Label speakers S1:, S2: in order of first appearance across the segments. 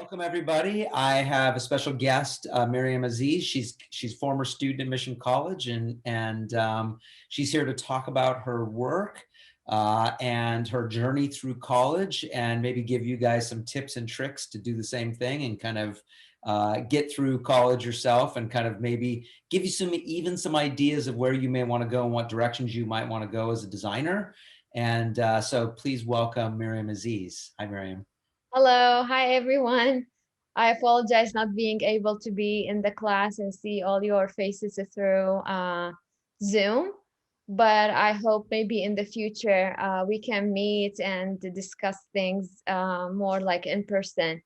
S1: Welcome everybody. I have a special guest, Maryam Aziz. She's former student at Mission College, and she's here to talk about her work and her journey through college, and maybe give you guys some tips and tricks to do the same thing and kind of get through college yourself, and kind of maybe give you some ideas of where you may want to go and what directions you might want to go as a designer. And so please welcome Maryam Aziz. Hi, Maryam.
S2: Hello, hi everyone. I apologize not being able to be in the class and see all your faces through Zoom, but I hope maybe in the future we can meet and discuss things more like in person.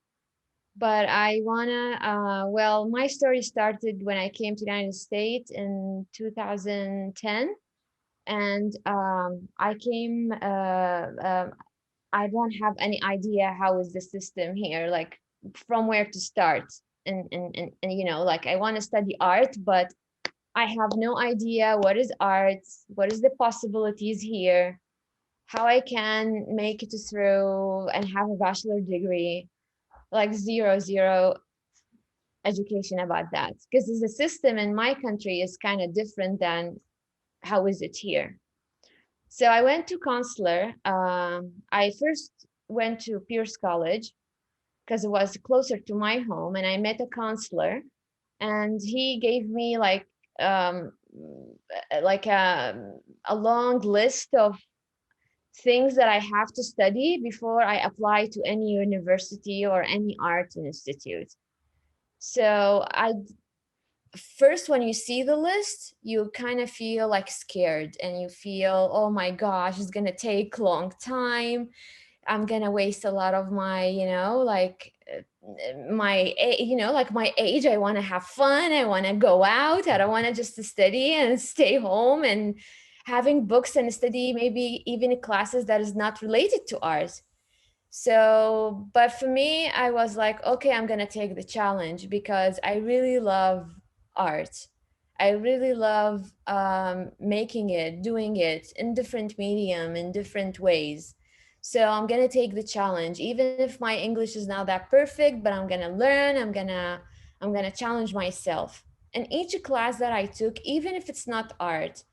S2: But I wanna, well, my story started when I came to the United States in 2010, and I came I don't have any idea how is the system here, like from where to start. And like I want to study art, but I have no idea what is art, what is the possibilities here, how I can make it through and have a bachelor degree, like zero education about that. Because the system in my country is kind of different than how is it here. So I went to consular. I first went to Pierce College because it was closer to my home, and I met a counselor, and he gave me um, like a long list of things that I have to study before I apply to any university or any art institute. So I first, when you see the list, you kind of feel like scared, and you feel, oh my gosh, it's gonna take long time. I'm gonna waste a lot of my, like my age. I want to have fun. I want to go out. I don't want to just study and stay home and having books and study maybe even classes that is not related to art. So, but for me, I was like, okay, I'm gonna take the challenge because I really love art. I really love making it, doing it in different medium, in different ways. So I'm gonna take the challenge, even if my English is not that perfect. But I'm gonna learn. I'm gonna challenge myself. And each class that I took, even if it's not art,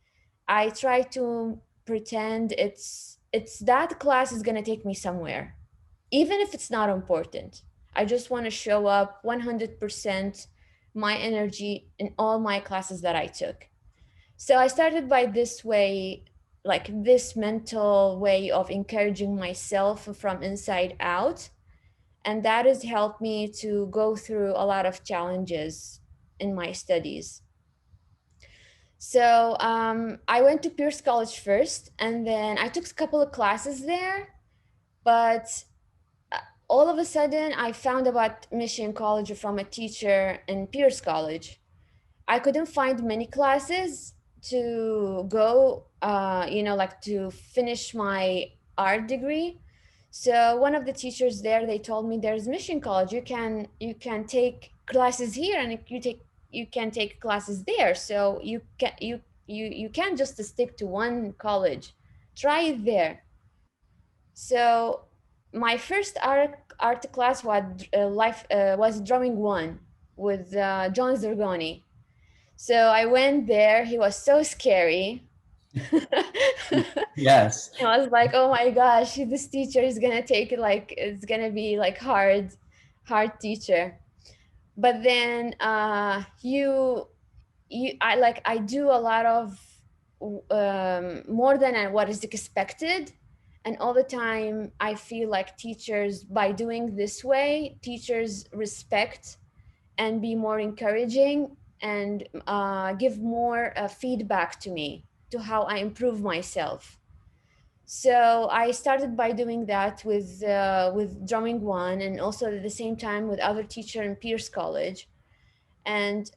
S2: I try to pretend it's that class is gonna take me somewhere, even if it's not important. I just want to show up 100% my energy in all my classes that I took. So I started by this way, like this mental way of encouraging myself from inside out. And that has helped me to go through a lot of challenges in my studies. So I went to Pierce College first, and then I took a couple of classes there. But all of a sudden I found about Mission College from a teacher in Pierce College. I couldn't find many classes to go, like to finish my art degree. So one of the teachers there, they told me there's Mission College. You can take classes here, and you can take classes there. So you can't just stick to one college. Try it there. So my first art class was drawing one with John Zergoni. So I went there. He was so scary.
S1: Yes.
S2: I was like, oh my gosh, this teacher is gonna take it like it's gonna be like hard teacher. But then I do a lot of more than what is expected. And all the time I feel like teachers, by doing this way, teachers respect and be more encouraging and give more feedback to me to how I improve myself. So I started by doing that with drumming one, and also at the same time with other teacher in Pierce College. And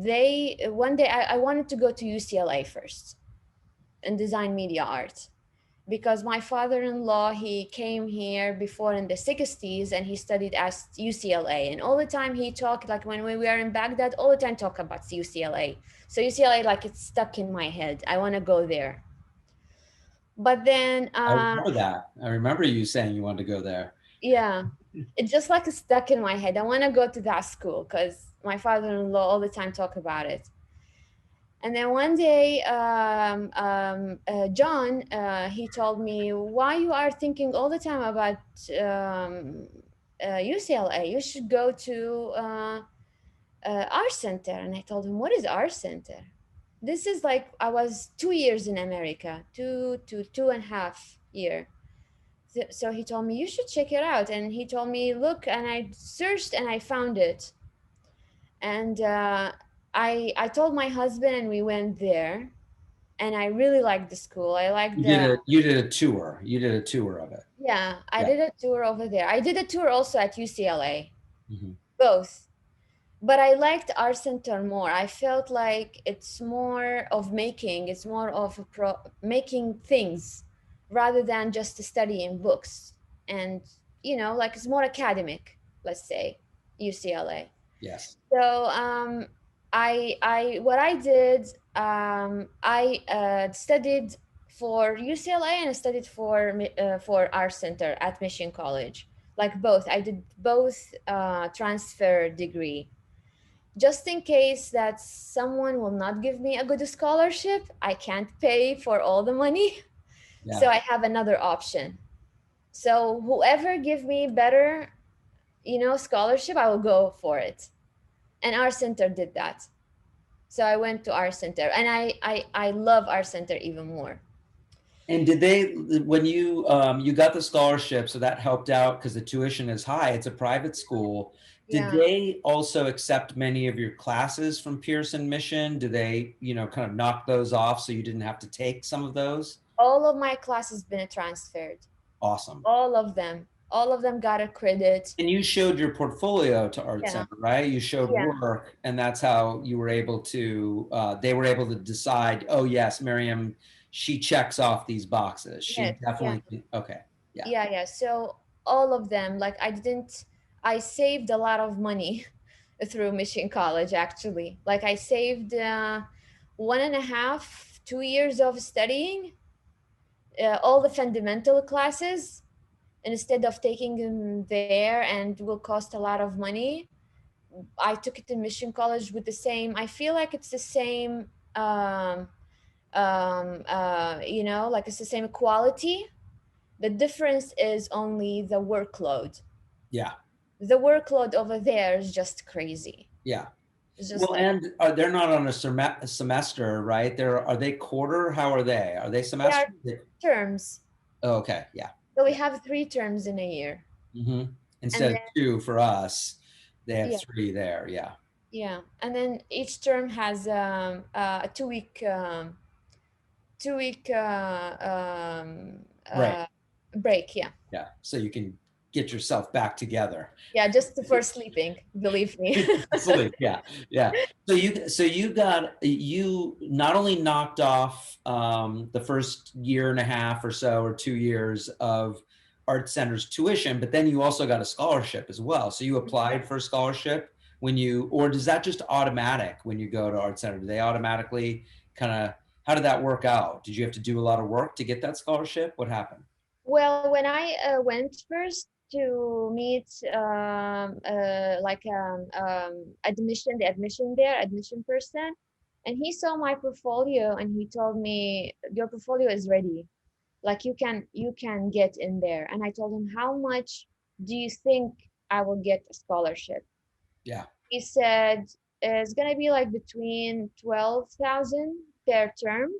S2: they one day I wanted to go to UCLA first and design media art, because my father-in-law, he came here before in the 60s, and he studied at UCLA, and all the time he talked, like when we were in Baghdad, all the time talk about UCLA. So UCLA, like, it's stuck in my head. I want to go there. But then
S1: I remember that. I remember you saying you wanted to go there.
S2: yeah, it just like stuck in my head. I want to go to that school because my father-in-law all the time talk about it. And then one day, John, he told me, why you are thinking all the time about UCLA? You should go to Art Center. And I told him, what is Art Center? This is like, I was 2 years in America, 2.5 year. So he told me, you should check it out. And he told me, look, and I searched and I found it. And I told my husband and we went there, and I really liked the school. I liked the
S1: You did a tour. You did a tour of it.
S2: Yeah, I
S1: Yeah.
S2: did a tour over there. I did a tour also at UCLA,
S1: Hmm.
S2: both. But I liked Art Center more. I felt like it's more of making, it's more of making things rather than just studying books. And, like it's more academic, let's say, UCLA.
S1: Yes.
S2: So what I did, I studied for UCLA and I studied for Art Center at Mission College. Like both, I did both transfer degree. Just in case that someone will not give me a good scholarship, I can't pay for all the money, so
S1: Yeah.
S2: I have another option. So whoever give me better, scholarship, I will go for it. And our center did that. So I went to our center, and I love our center even more.
S1: And did they, when you got the scholarship, so that helped out because the tuition is high, it's a private school. Did
S2: Yeah,
S1: they also accept many of your classes from Pearson Mission? Do they, kind of knock those off so you didn't have to take some of those?
S2: all of my classes been transferred.
S1: Awesome.
S2: All of them got a credit.
S1: And you showed your portfolio to Art
S2: Yeah,
S1: Center, right? You showed
S2: yeah,
S1: work, and that's how you were able to, they were able to decide, oh, yes, Miriam, she checks off these boxes. She
S2: yes, yeah,
S1: definitely, okay. Yeah.
S2: yeah. So all of them, like I saved a lot of money through Mission College. Actually, like I saved 1.5, 2 years of studying all the fundamental classes instead of taking them there and will cost a lot of money. I took it in Mission College with the same. I feel like it's the same. Like it's the same quality. The difference is only the workload.
S1: Yeah.
S2: The workload over there is just crazy.
S1: Yeah.
S2: It's just
S1: Well,
S2: like
S1: and they're not on a semester, right? Are they quarter? How are they? Are they
S2: they
S1: semester?
S2: are terms.
S1: Oh, okay. Yeah.
S2: So we
S1: Yeah.
S2: have 3 terms in a year,
S1: Hmm.
S2: and
S1: Instead of
S2: then
S1: two for us, they have
S2: yeah,
S1: three there. Yeah.
S2: yeah, and then each term has a 2 week
S1: Right.
S2: break. Yeah,
S1: Yeah. So you can get yourself back together.
S2: yeah, just for sleeping. Believe me.
S1: Absolutely. Yeah. Yeah. You not only knocked off the first year and a half or so, or 2 years of Art Center's tuition, but then you also got a scholarship as well. So you applied for a scholarship or does that just automatic when you go to Art Center? Do they automatically kind of, how did that work out? Did you have to do a lot of work to get that scholarship? What happened?
S2: Well, when I went first to meet the admission person, and he saw my portfolio and he told me your portfolio is ready. Like you can get in there. And I told him, how much do you think I will get a scholarship?
S1: Yeah.
S2: He said it's gonna be like between 12,000 per term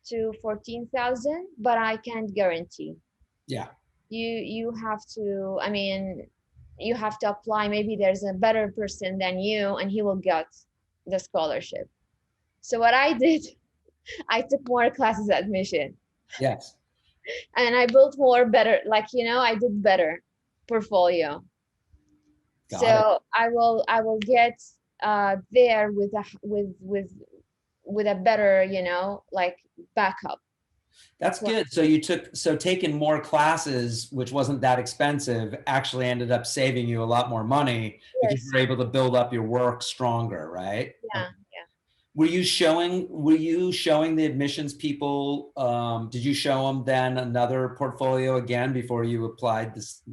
S2: to 14,000, but I can't guarantee.
S1: Yeah.
S2: You have to, I mean, you have to apply. Maybe there's a better person than you and he will get the scholarship. So what I did, I took more classes at Mission
S1: Yes.
S2: and I built more better, like, I did better portfolio.
S1: Got it.
S2: So I will get there with a better, like backup.
S1: That's
S2: Well,
S1: good. So taking more classes, which wasn't that expensive, actually ended up saving you a lot more money because
S2: yes,
S1: you're able to build up your work stronger, right? Okay.
S2: yeah, yeah.
S1: Were you showing the admissions people, did you show them then another portfolio again before you applied this?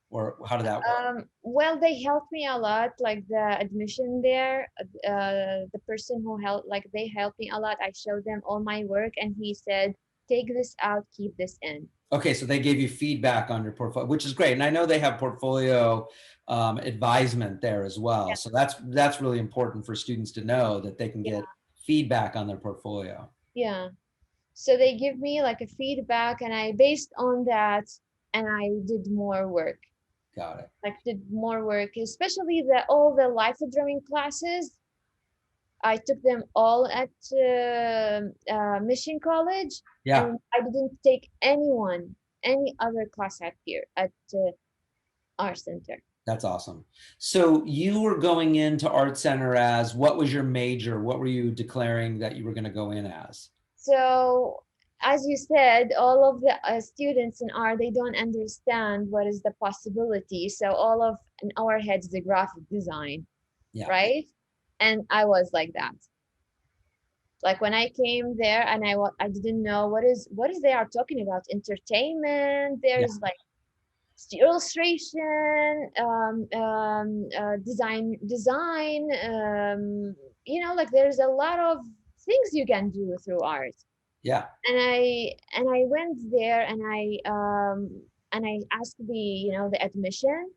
S1: or how did that work?
S2: Well, they helped me a lot, like the admission there. The person who helped, like they helped me a lot. I showed them all my work, and he said, "Take this out, keep this in."
S1: Okay, so they gave you feedback on your portfolio, which is great. And I know they have portfolio advisement there as well. So that's really important for students to know that they can
S2: Yeah,
S1: get feedback on their portfolio.
S2: yeah. So they give me like a feedback, and I based on that, and I did more work.
S1: Got it.
S2: Like did more work, especially the all the life drawing classes. I took them all at Mission College,
S1: Yeah,
S2: and I didn't take any other class at here at our center.
S1: that's awesome. So you were going into Art Center as, what was your major? What were you declaring that you were going to go in as?
S2: So, as you said, all of the students in art, they don't understand what is the possibility. So all of in our heads, the graphic design,
S1: Yeah,
S2: right? And I was like that. Like when I came there, and I didn't know what is they are talking about. Entertainment.
S1: yeah,
S2: There's like illustration, design. Like there's a lot of things you can do through art.
S1: yeah.
S2: And I went there, and I asked the admission,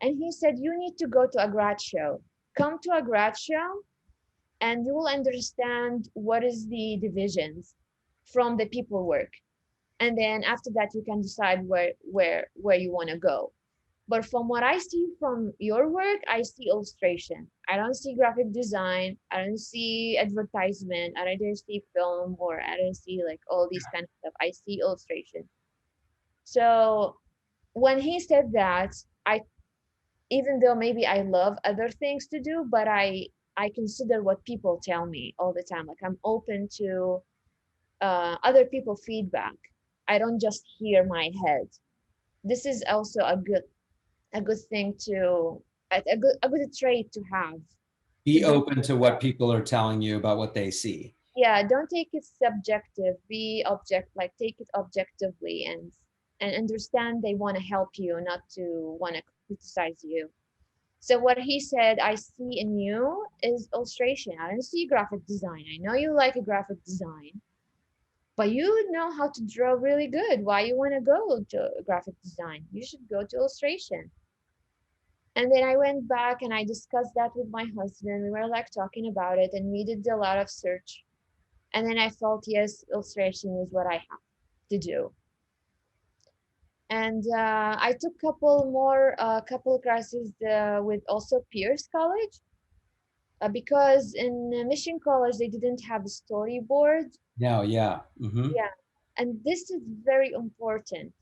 S2: and he said you need to go to a grad show. Come to a grad show, and you will understand what is the divisions from the people work, and then after that you can decide where you want to go. But from what I see from your work, I see illustration. I don't see graphic design. I don't see advertisement. I don't see film, or I don't see like all these kind of stuff. I see illustration. So when he said that, I even though maybe I love other things to do, but I consider what people tell me all the time. Like I'm open to other people feedback. I don't just hear my head. This is also a good thing to a good trait to have to
S1: Be
S2: do.
S1: open to what people are telling you about what they see.
S2: Yeah, don't take it subjective. Be like take it objectively, and understand they want to help you, not to want to criticize you. So what he said I see in you is illustration. I don't see graphic design. I know you like a graphic design, but you know how to draw really good. Why you want to go to graphic design? You should go to illustration. And then I went back and I discussed that with my husband. We were like talking about it, and we did a lot of search. And then I felt, yes, illustration is what I have to do. And I took couple classes with also Pierce College, because in Mission College they didn't have a storyboard.
S1: No, yeah.
S2: Yeah, and this is very important.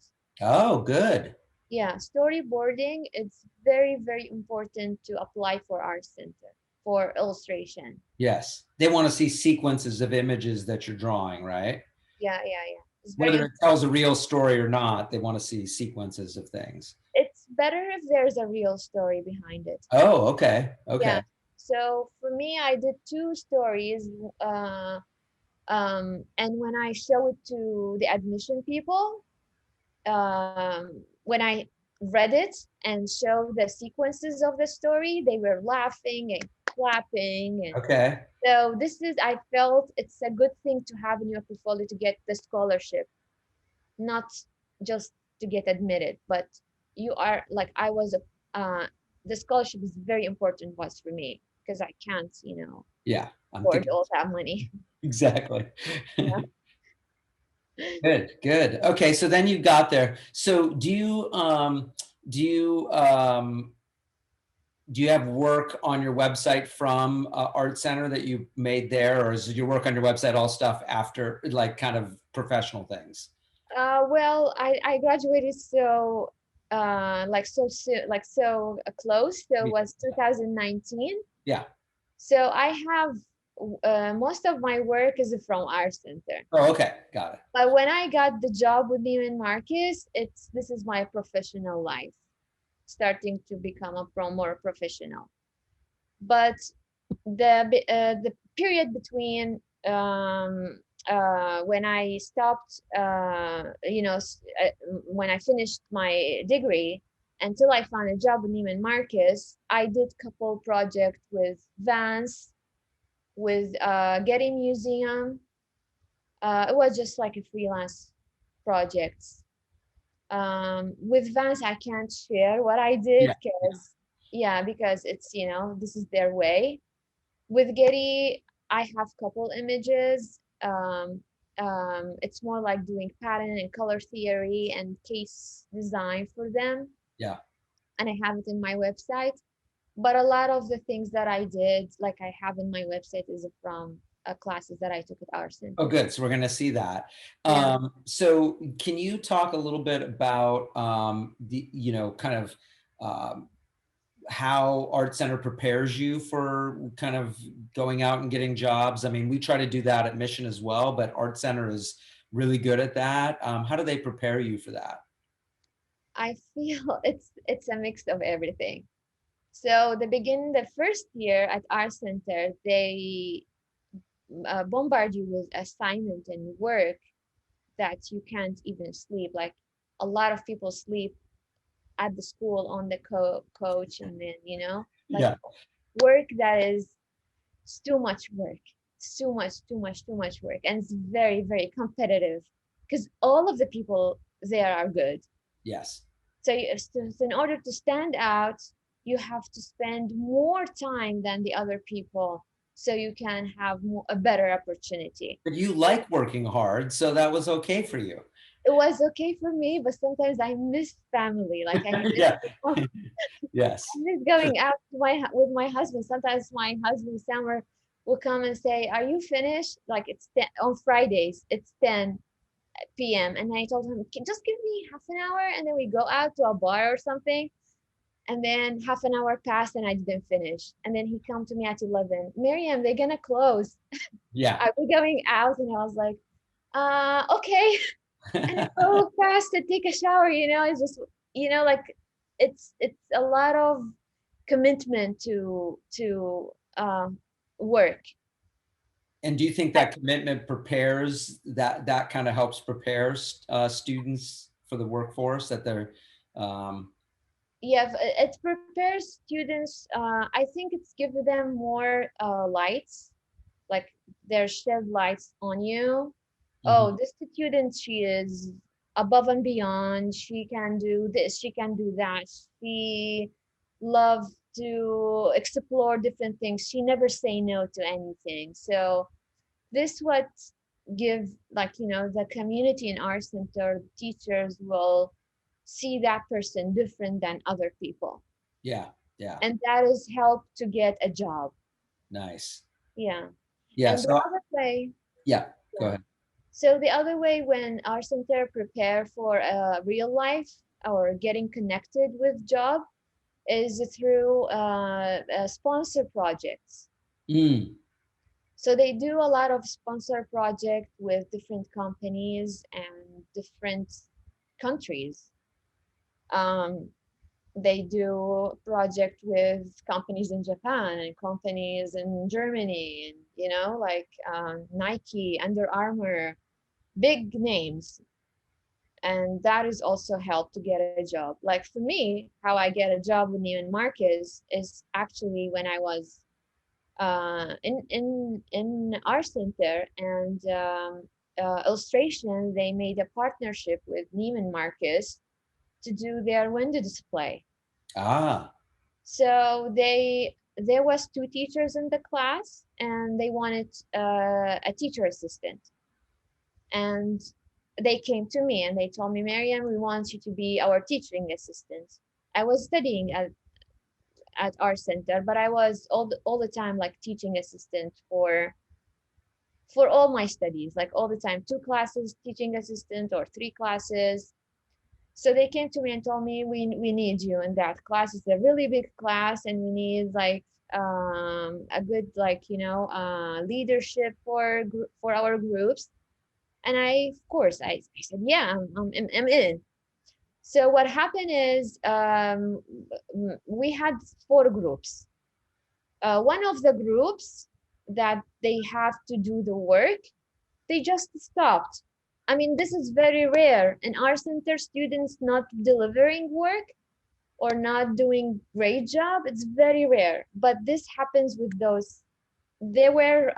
S1: Oh, good.
S2: Yeah, storyboarding, it's very, very important to apply for our center for illustration.
S1: Yes. They want to see sequences of images that you're drawing, right?
S2: Yeah, yeah, yeah. It's very
S1: Whether it tells a real story or not, they want to see sequences of things.
S2: it's better if there's a real story behind it.
S1: Oh, okay. Okay.
S2: Yeah. So for me, I did two stories. And when I show it to the admission people, when I read it and show the sequences of the story, they were laughing and clapping. And
S1: Okay.
S2: so I felt it's a good thing to have in your portfolio to get the scholarship, not just to get admitted, but you are like I was the scholarship is very important was for me because I can't,
S1: Yeah. I'm
S2: afford
S1: thinking
S2: all that money.
S1: exactly.
S2: Yeah.
S1: Good, good. Okay, so then you got there. So do you do you have work on your website from Art Center that you made there, or is your work on your website all stuff after, like, kind of professional things?
S2: Well, I graduated like so soon, like so close. So it was 2019.
S1: Yeah.
S2: So I have most of my work is from Art Center.
S1: Oh, okay. Got it.
S2: But when I got the job with Neiman Marcus, this is my professional life, starting to become more professional. But the period between when I stopped, when I finished my degree until I found a job with Neiman Marcus. I did couple projects with Vans, with Getty Museum. It was just like a freelance projects. With Vans, I can't share what I did
S1: Yeah.
S2: because, yeah, because it's, this is their way. With Getty, I have couple images. It's more like doing pattern and color theory and case design for them,
S1: Yeah.
S2: and I have it in my website. But a lot of the things that I did, like I have in my website, is from classes that I took at our
S1: Oh,
S2: center.
S1: good. So we're going to see that.
S2: Yeah.
S1: So can you talk a little bit about kind of how Art Center prepares you for kind of going out and getting jobs? I mean, we try to do that at Mission as well, but Art Center is really good at that. How do they prepare you for that?
S2: I feel it's a mix of everything. So the first year at our center, they bombard you with assignment and work that you can't even sleep. Like a lot of people sleep at the school on the coach, and then like
S1: Yeah.
S2: work that is it's too much work. It's too much work, and it's very, very competitive because all of the people there are good.
S1: Yes.
S2: So in order to stand out, you have to spend more time than the other people, so you can have a better opportunity.
S1: But you
S2: So
S1: like working hard, so that was okay for you.
S2: it was okay for me, but sometimes I miss family. Like I miss,
S1: Yeah.
S2: I
S1: Yes.
S2: miss going out to with my husband. Sometimes my husband summer will come and say, "Are you finished?" Like it's 10, on Fridays. It's 10 p.m. And I told him, Just give me half an hour, and then we go out to a bar or something." And then half an hour passed and I didn't finish. And then he come to me at 11. Maryam, they're gonna close.
S1: Yeah.
S2: Are we going out? And I was like, okay. And I go fast to take a shower, it's just, like it's a lot of commitment to work.
S1: And do you think that commitment prepares that kind of helps prepare students for the workforce that they're
S2: Yeah, it prepares students. I think it's given them more lights, like their shed lights on you.
S1: mhm.
S2: Oh, this student, she is above and beyond. She can do this, she can do that. She loves to explore different things. She never say no to anything. So this what give, like, the community in our center, teachers will see that person different than other people.
S1: Yeah. Yeah.
S2: And that is help to get a job.
S1: Nice.
S2: Yeah.
S1: Yeah.
S2: And the
S1: So
S2: other way,
S1: yeah, go
S2: yeah.
S1: ahead.
S2: So the other way when our center prepare for a real life or getting connected with job is through sponsor projects.
S1: Mm,
S2: So they do a lot of sponsor project with different companies and different countries. Um, they do project with companies in Japan and companies in Germany, and like Nike, Under Armour, big names. And that is also help to get a job. Like for me, how I get a job with Neiman Marcus is actually when I was in our center, and illustration, they made a partnership with Neiman Marcus to do their window display.
S1: ah,
S2: So there was two teachers in the class, and they wanted a teacher assistant. And they came to me and they told me, Maryam, we want you to be our teaching assistant. I was studying at our center, but I was all the time like teaching assistant for all my studies, like all the time, two classes teaching assistant or three classes. So they came to me and told me, we need you in that class. It's a really big class, and we need like a good, like, leadership for our groups. And of course, I said, yeah, I'm in. So what happened is we had four groups. One of the groups that they have to do the work, they just stopped. I mean, this is very rare in our center, students not delivering work. or not doing great job, it's very rare. But this happens with those. They were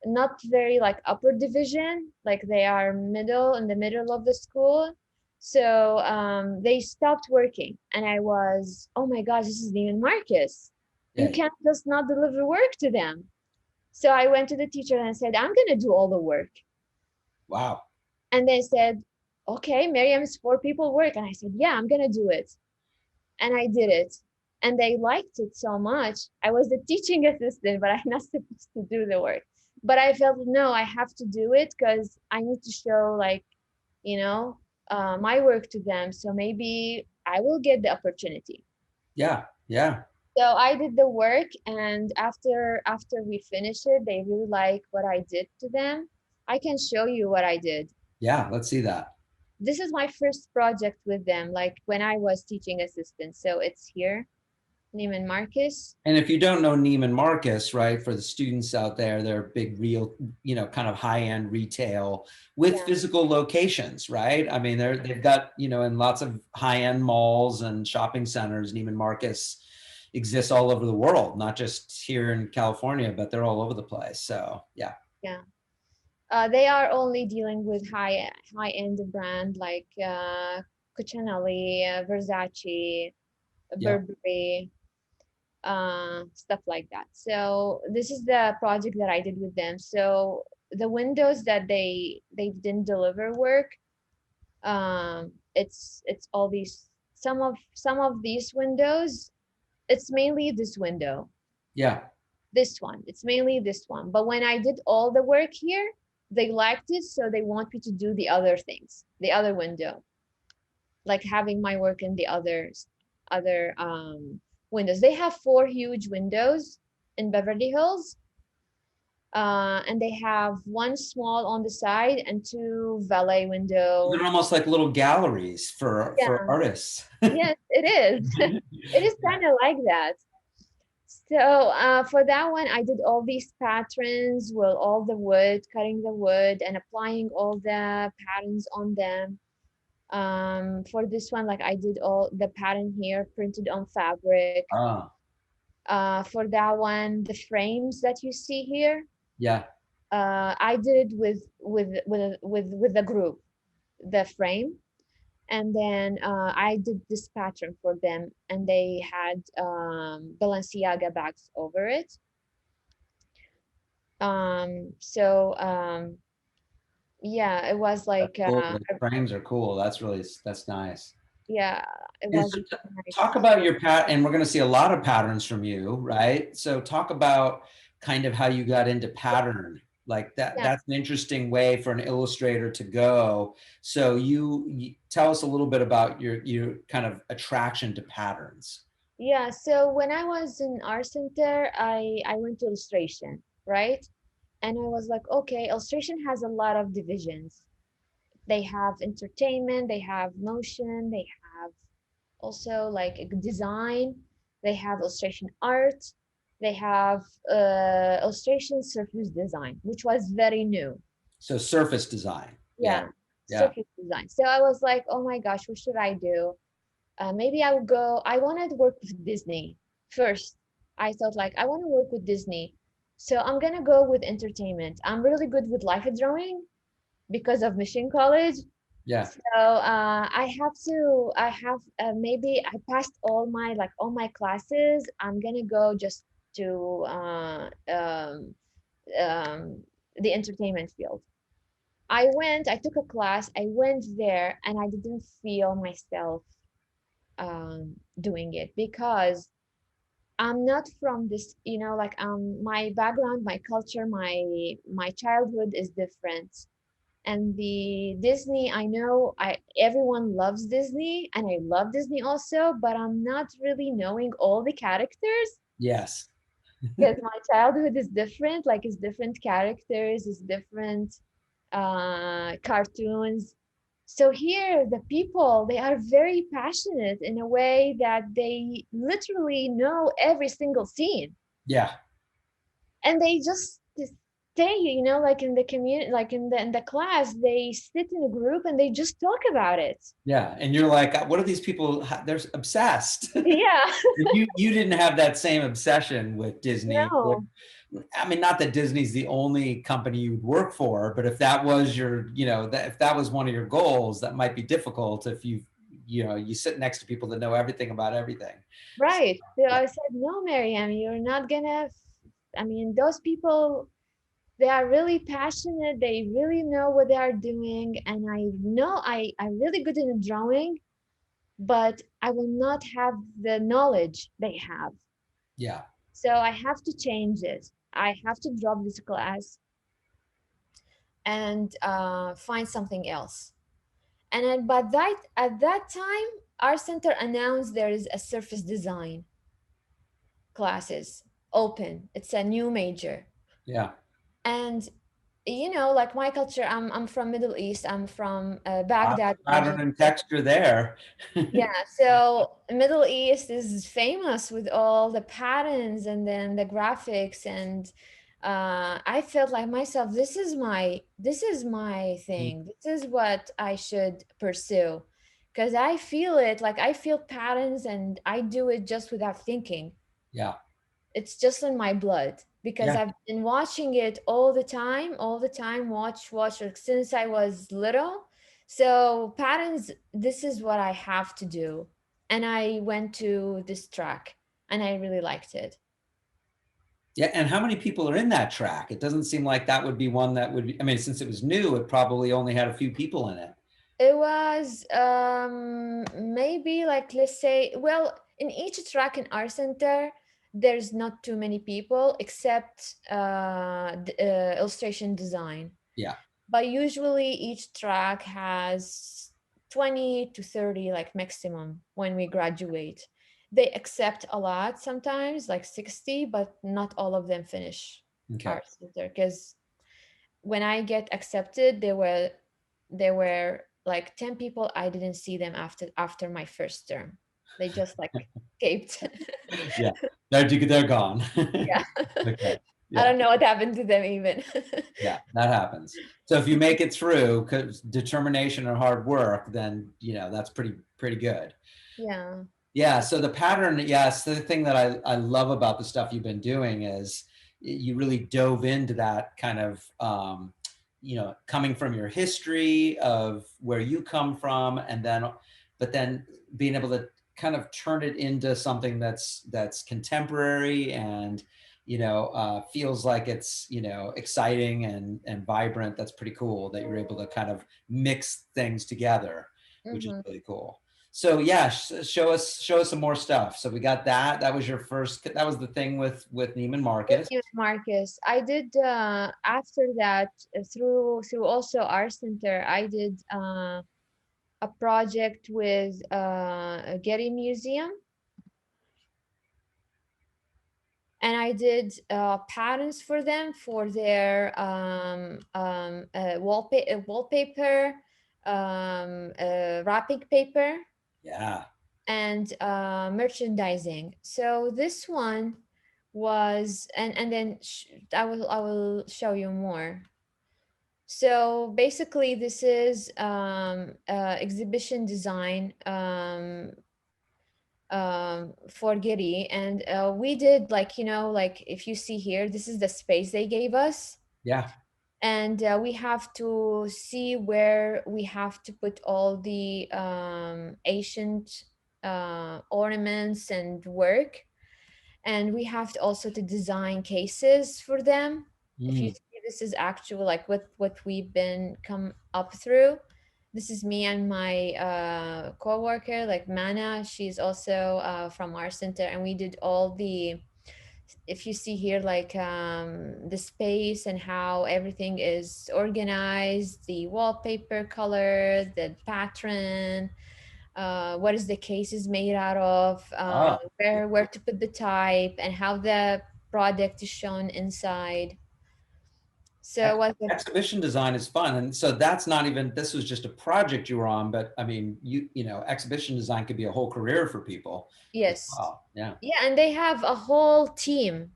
S2: not very like upper division, like they are middle in the middle of the school. So they stopped working, and I was, oh my gosh, this is Neiman Marcus. You
S1: Yeah.
S2: can't just not deliver work to them. So I went to the teacher and I said, I'm gonna do all the work.
S1: Wow.
S2: And they said, okay, Miriam's 4 people work. And I said, yeah, I'm gonna do it. And I did it. And they liked it so much. I was the teaching assistant, but I'm not supposed to do the work. But I felt, no, I have to do it because I need to show, like, you know, my work to them. So maybe I will get the opportunity.
S1: Yeah. Yeah.
S2: So I did the work, and after we finished it, they really like what I did to them. I can show you what I did.
S1: Yeah. Let's see that.
S2: This is my first project with them, like when I was teaching assistant. So it's here, Neiman Marcus.
S1: And if you don't know Neiman Marcus, right, for the students out there, they're big, real, kind of high-end retail with
S2: Yeah,
S1: physical locations, right? I mean, they've got, in lots of high-end malls and shopping centers. Neiman Marcus exists all over the world, not just here in California, but they're all over the place. So yeah.
S2: yeah. They are only dealing with high end brand like Cucinelli, Versace,
S1: Yeah.
S2: Burberry, stuff like that. So this is the project that I did with them. So the windows that they didn't deliver work, it's all these, some of these windows. It's mainly this window,
S1: Yeah.
S2: this one. It's mainly this one. But when I did all the work here, they liked it, so they want me to do the other things, the other window, like having my work in the other windows. They have 4 huge windows in Beverly Hills, and they have one small on the side and 2 valet window.
S1: They're almost like little galleries for
S2: Yeah,
S1: artists.
S2: yes, it is. It is kind of like that. So for that one, I did all these patterns with all the wood, cutting the wood and applying all the patterns on them. For this one, like I did all the pattern here printed on fabric.
S1: Ah,
S2: For that one, the frames that you see here,
S1: yeah.
S2: I did it with the group, the frame. And then I did this pattern for them, and they had Balenciaga bags over it. So yeah, it was
S1: That's
S2: like
S1: cool. The frames are cool. That's nice.
S2: yeah, it
S1: And
S2: was
S1: so
S2: really
S1: talk
S2: nice.
S1: about your and we're going to see a lot of patterns from you, right? So talk about kind of how you got into pattern. Like
S2: Yeah,
S1: that's an interesting way for an illustrator to go. So you tell us a little bit about your kind of attraction to patterns.
S2: yeah. So when I was in art center, I went to illustration, right? And I was like, okay, illustration has a lot of divisions. They have entertainment, they have motion, they have also like a design, they have illustration art, they have illustration surface design, which was very new.
S1: So surface design. Yeah.
S2: Yeah,
S1: Yeah.
S2: surface design. So I was like, oh my gosh, what should I do? Maybe I would go, I wanted to work with Disney first. I thought like, I want to work with Disney. So I'm gonna go with entertainment. I'm really good with life drawing because of Mission College.
S1: Yeah.
S2: So I have maybe I passed all my classes. I'm gonna go just to um, the entertainment field. I took a class, I went there, and I didn't feel myself doing it because I'm not from this, like my background, my culture, my childhood is different. And the Disney, I know everyone loves Disney, and I love Disney also, but I'm not really knowing all the characters
S1: Yes.
S2: because my childhood is different, like it's different characters, it's different cartoons. So here the people, they are very passionate in a way that they literally know every single scene,
S1: Yeah.
S2: and they stay, you know, like in the community, like in the class, they sit in a group and they just talk about it.
S1: Yeah. And you're like, what are these people? They're obsessed.
S2: Yeah.
S1: You didn't have that same obsession with Disney.
S2: No.
S1: I mean, not that Disney's the only company you would work for, but if that was your, you know, that if that was one of your goals, that might be difficult if you know, you sit next to people that know everything about everything. So,
S2: Right. So
S1: yeah,
S2: I said, no, Maryam, you're not gonna. I mean, those people, they are really passionate. They really know what they are doing. And I know I'm really good in drawing, but I will not have the knowledge they have.
S1: yeah,
S2: So I have to change it. I have to drop this class and find something else. And then, but that at that time, our center announced there is a surface design classes open. It's a new major.
S1: yeah.
S2: And you know, like my culture, I'm from Middle East. I'm from
S1: Lots
S2: Baghdad
S1: of pattern
S2: region.
S1: and texture there.
S2: Yeah, so Middle East is famous with all the patterns and then the graphics, and I felt like myself, this is my thing. This is what I should pursue because I feel it, like I feel patterns and I do it just without thinking.
S1: Yeah,
S2: It's just in my blood because
S1: yeah.
S2: I've been watching it all the time, watch like, since I was little. So patterns, this is what I have to do. And I went to this track and I really liked it.
S1: Yeah, and how many people are in that track? It doesn't seem like that would be one that would be, I mean, since it was new, it probably only had a few people in it.
S2: It was maybe like, let's say, well, in each track in our center, there's not too many people except illustration design.
S1: Yeah.
S2: But usually each track has 20 to 30 like maximum when we graduate. They accept a lot sometimes, like 60, but not all of them finish
S1: Okay.
S2: our center because when I get accepted, there were like 10 people. I didn't see them after my first term. They just like escaped.
S1: Yeah. They're gone.
S2: Yeah.
S1: Okay.
S2: I
S1: Yeah.
S2: don't know what happened to them even.
S1: Yeah. That happens. So if you make it through because determination and hard work, then, you know, that's pretty good.
S2: Yeah.
S1: Yeah. So the pattern, yes, the thing that I love about the stuff you've been doing is you really dove into that kind of, you know, coming from your history of where you come from, and then, but then being able to kind of turn it into something that's contemporary and, you know, feels like it's, you know, exciting and vibrant. That's pretty cool that you're able to kind of mix things together, which is
S2: Mhm.
S1: really cool. So yeah, show us some more stuff. So we got that. That was your first. That was the thing with Neiman
S2: With
S1: Marcus.
S2: you, Marcus. I did after that through also our center. I did a project with a Getty Museum, and I did patterns for them for their wallpaper, wrapping paper,
S1: Yeah,
S2: and merchandising. So this one was, and then I will show you more. So basically, this is exhibition design for Giddy, and we did like, you know, like if you see here, this is the space they gave us,
S1: yeah.
S2: and we have to see where we have to put all the ancient ornaments and work, and we have to also to design cases for them. If you
S1: Mm,
S2: see, this is actually like what we've been come up through. This is me and my co-worker, like Mana. She's also from our center, and we did all the, if you see here, like the space and how everything is organized, the wallpaper color, the pattern, what is the case is made out of,
S1: oh,
S2: where to put the type, and how the product is shown inside. So what the,
S1: exhibition design is fun, and so that's not even. This was just a project you were on, but I mean, you know, exhibition design could be a whole career for people as
S2: yes,
S1: well. Yeah,
S2: yeah, and they have a whole team.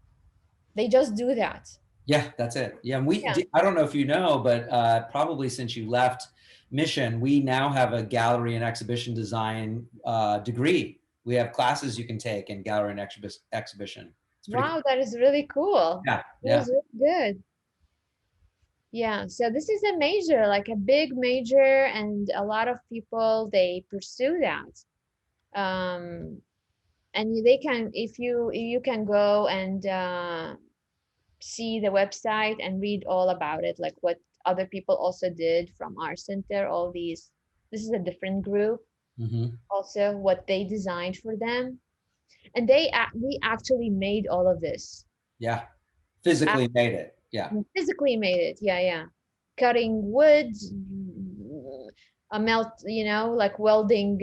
S2: They just do that.
S1: Yeah, that's it. Yeah, and
S2: Yeah.
S1: I don't know if you know, but probably since you left Mission, we now have a gallery and exhibition design degree. We have classes you can take in gallery and exhibition. It's pretty cool.
S2: Wow, that is really cool.
S1: Yeah,
S2: That
S1: yeah,
S2: is really good. Yeah, so this is a major, like a big major, and a lot of people they pursue that. And they can, if you can go and see the website and read all about it, like what other people also did from our center, all these. This is a different group,
S1: hmm,
S2: also what they designed for them, and we actually made all of this.
S1: yeah. Physically made it. Yeah,
S2: Physically made it. Yeah, yeah. Cutting wood, melt, like welding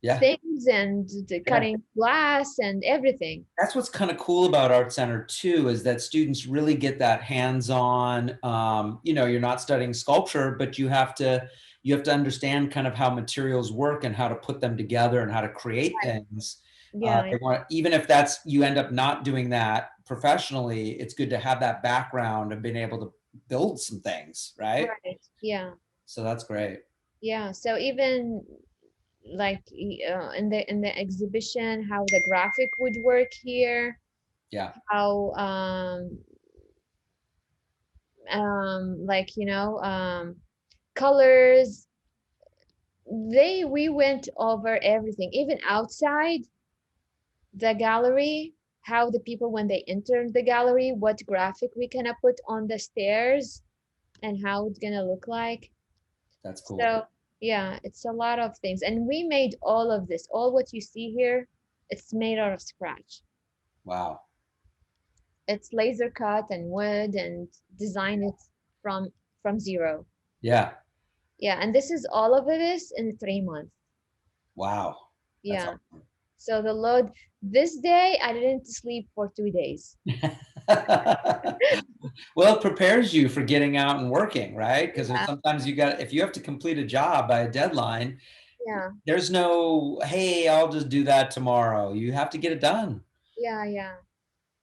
S1: yeah,
S2: things and
S1: yeah.
S2: cutting glass and everything.
S1: That's what's kind of cool about Art Center too, is that students really get that hands-on. You're not studying sculpture, but you have to understand kind of how materials work and how to put them together and how to create
S2: Right.
S1: things.
S2: Yeah,
S1: They want, even if that's you end up not doing that professionally, it's good to have that background of being able to build some things, right?
S2: right. Yeah.
S1: So that's great.
S2: Yeah. So even like in the exhibition, how the graphic would work here,
S1: Yeah,
S2: how like colors, we went over everything, even outside the gallery, how the people when they enter the gallery, what graphic we can put on the stairs and how it's gonna look like.
S1: that's cool.
S2: So yeah, it's a lot of things. And we made all of this, all what you see here, it's made out of scratch.
S1: Wow.
S2: It's laser cut and wood and design it from zero.
S1: Yeah.
S2: Yeah, and this is all of it is in 3 months.
S1: Wow. That's
S2: Yeah. So the load this day I didn't sleep for 2 days.
S1: awesome. Well, it prepares you for getting out and working, right? Because
S2: Yeah,
S1: sometimes if you have to complete a job by a deadline,
S2: yeah,
S1: there's no, hey, I'll just do that tomorrow. You have to get it done.
S2: yeah, yeah.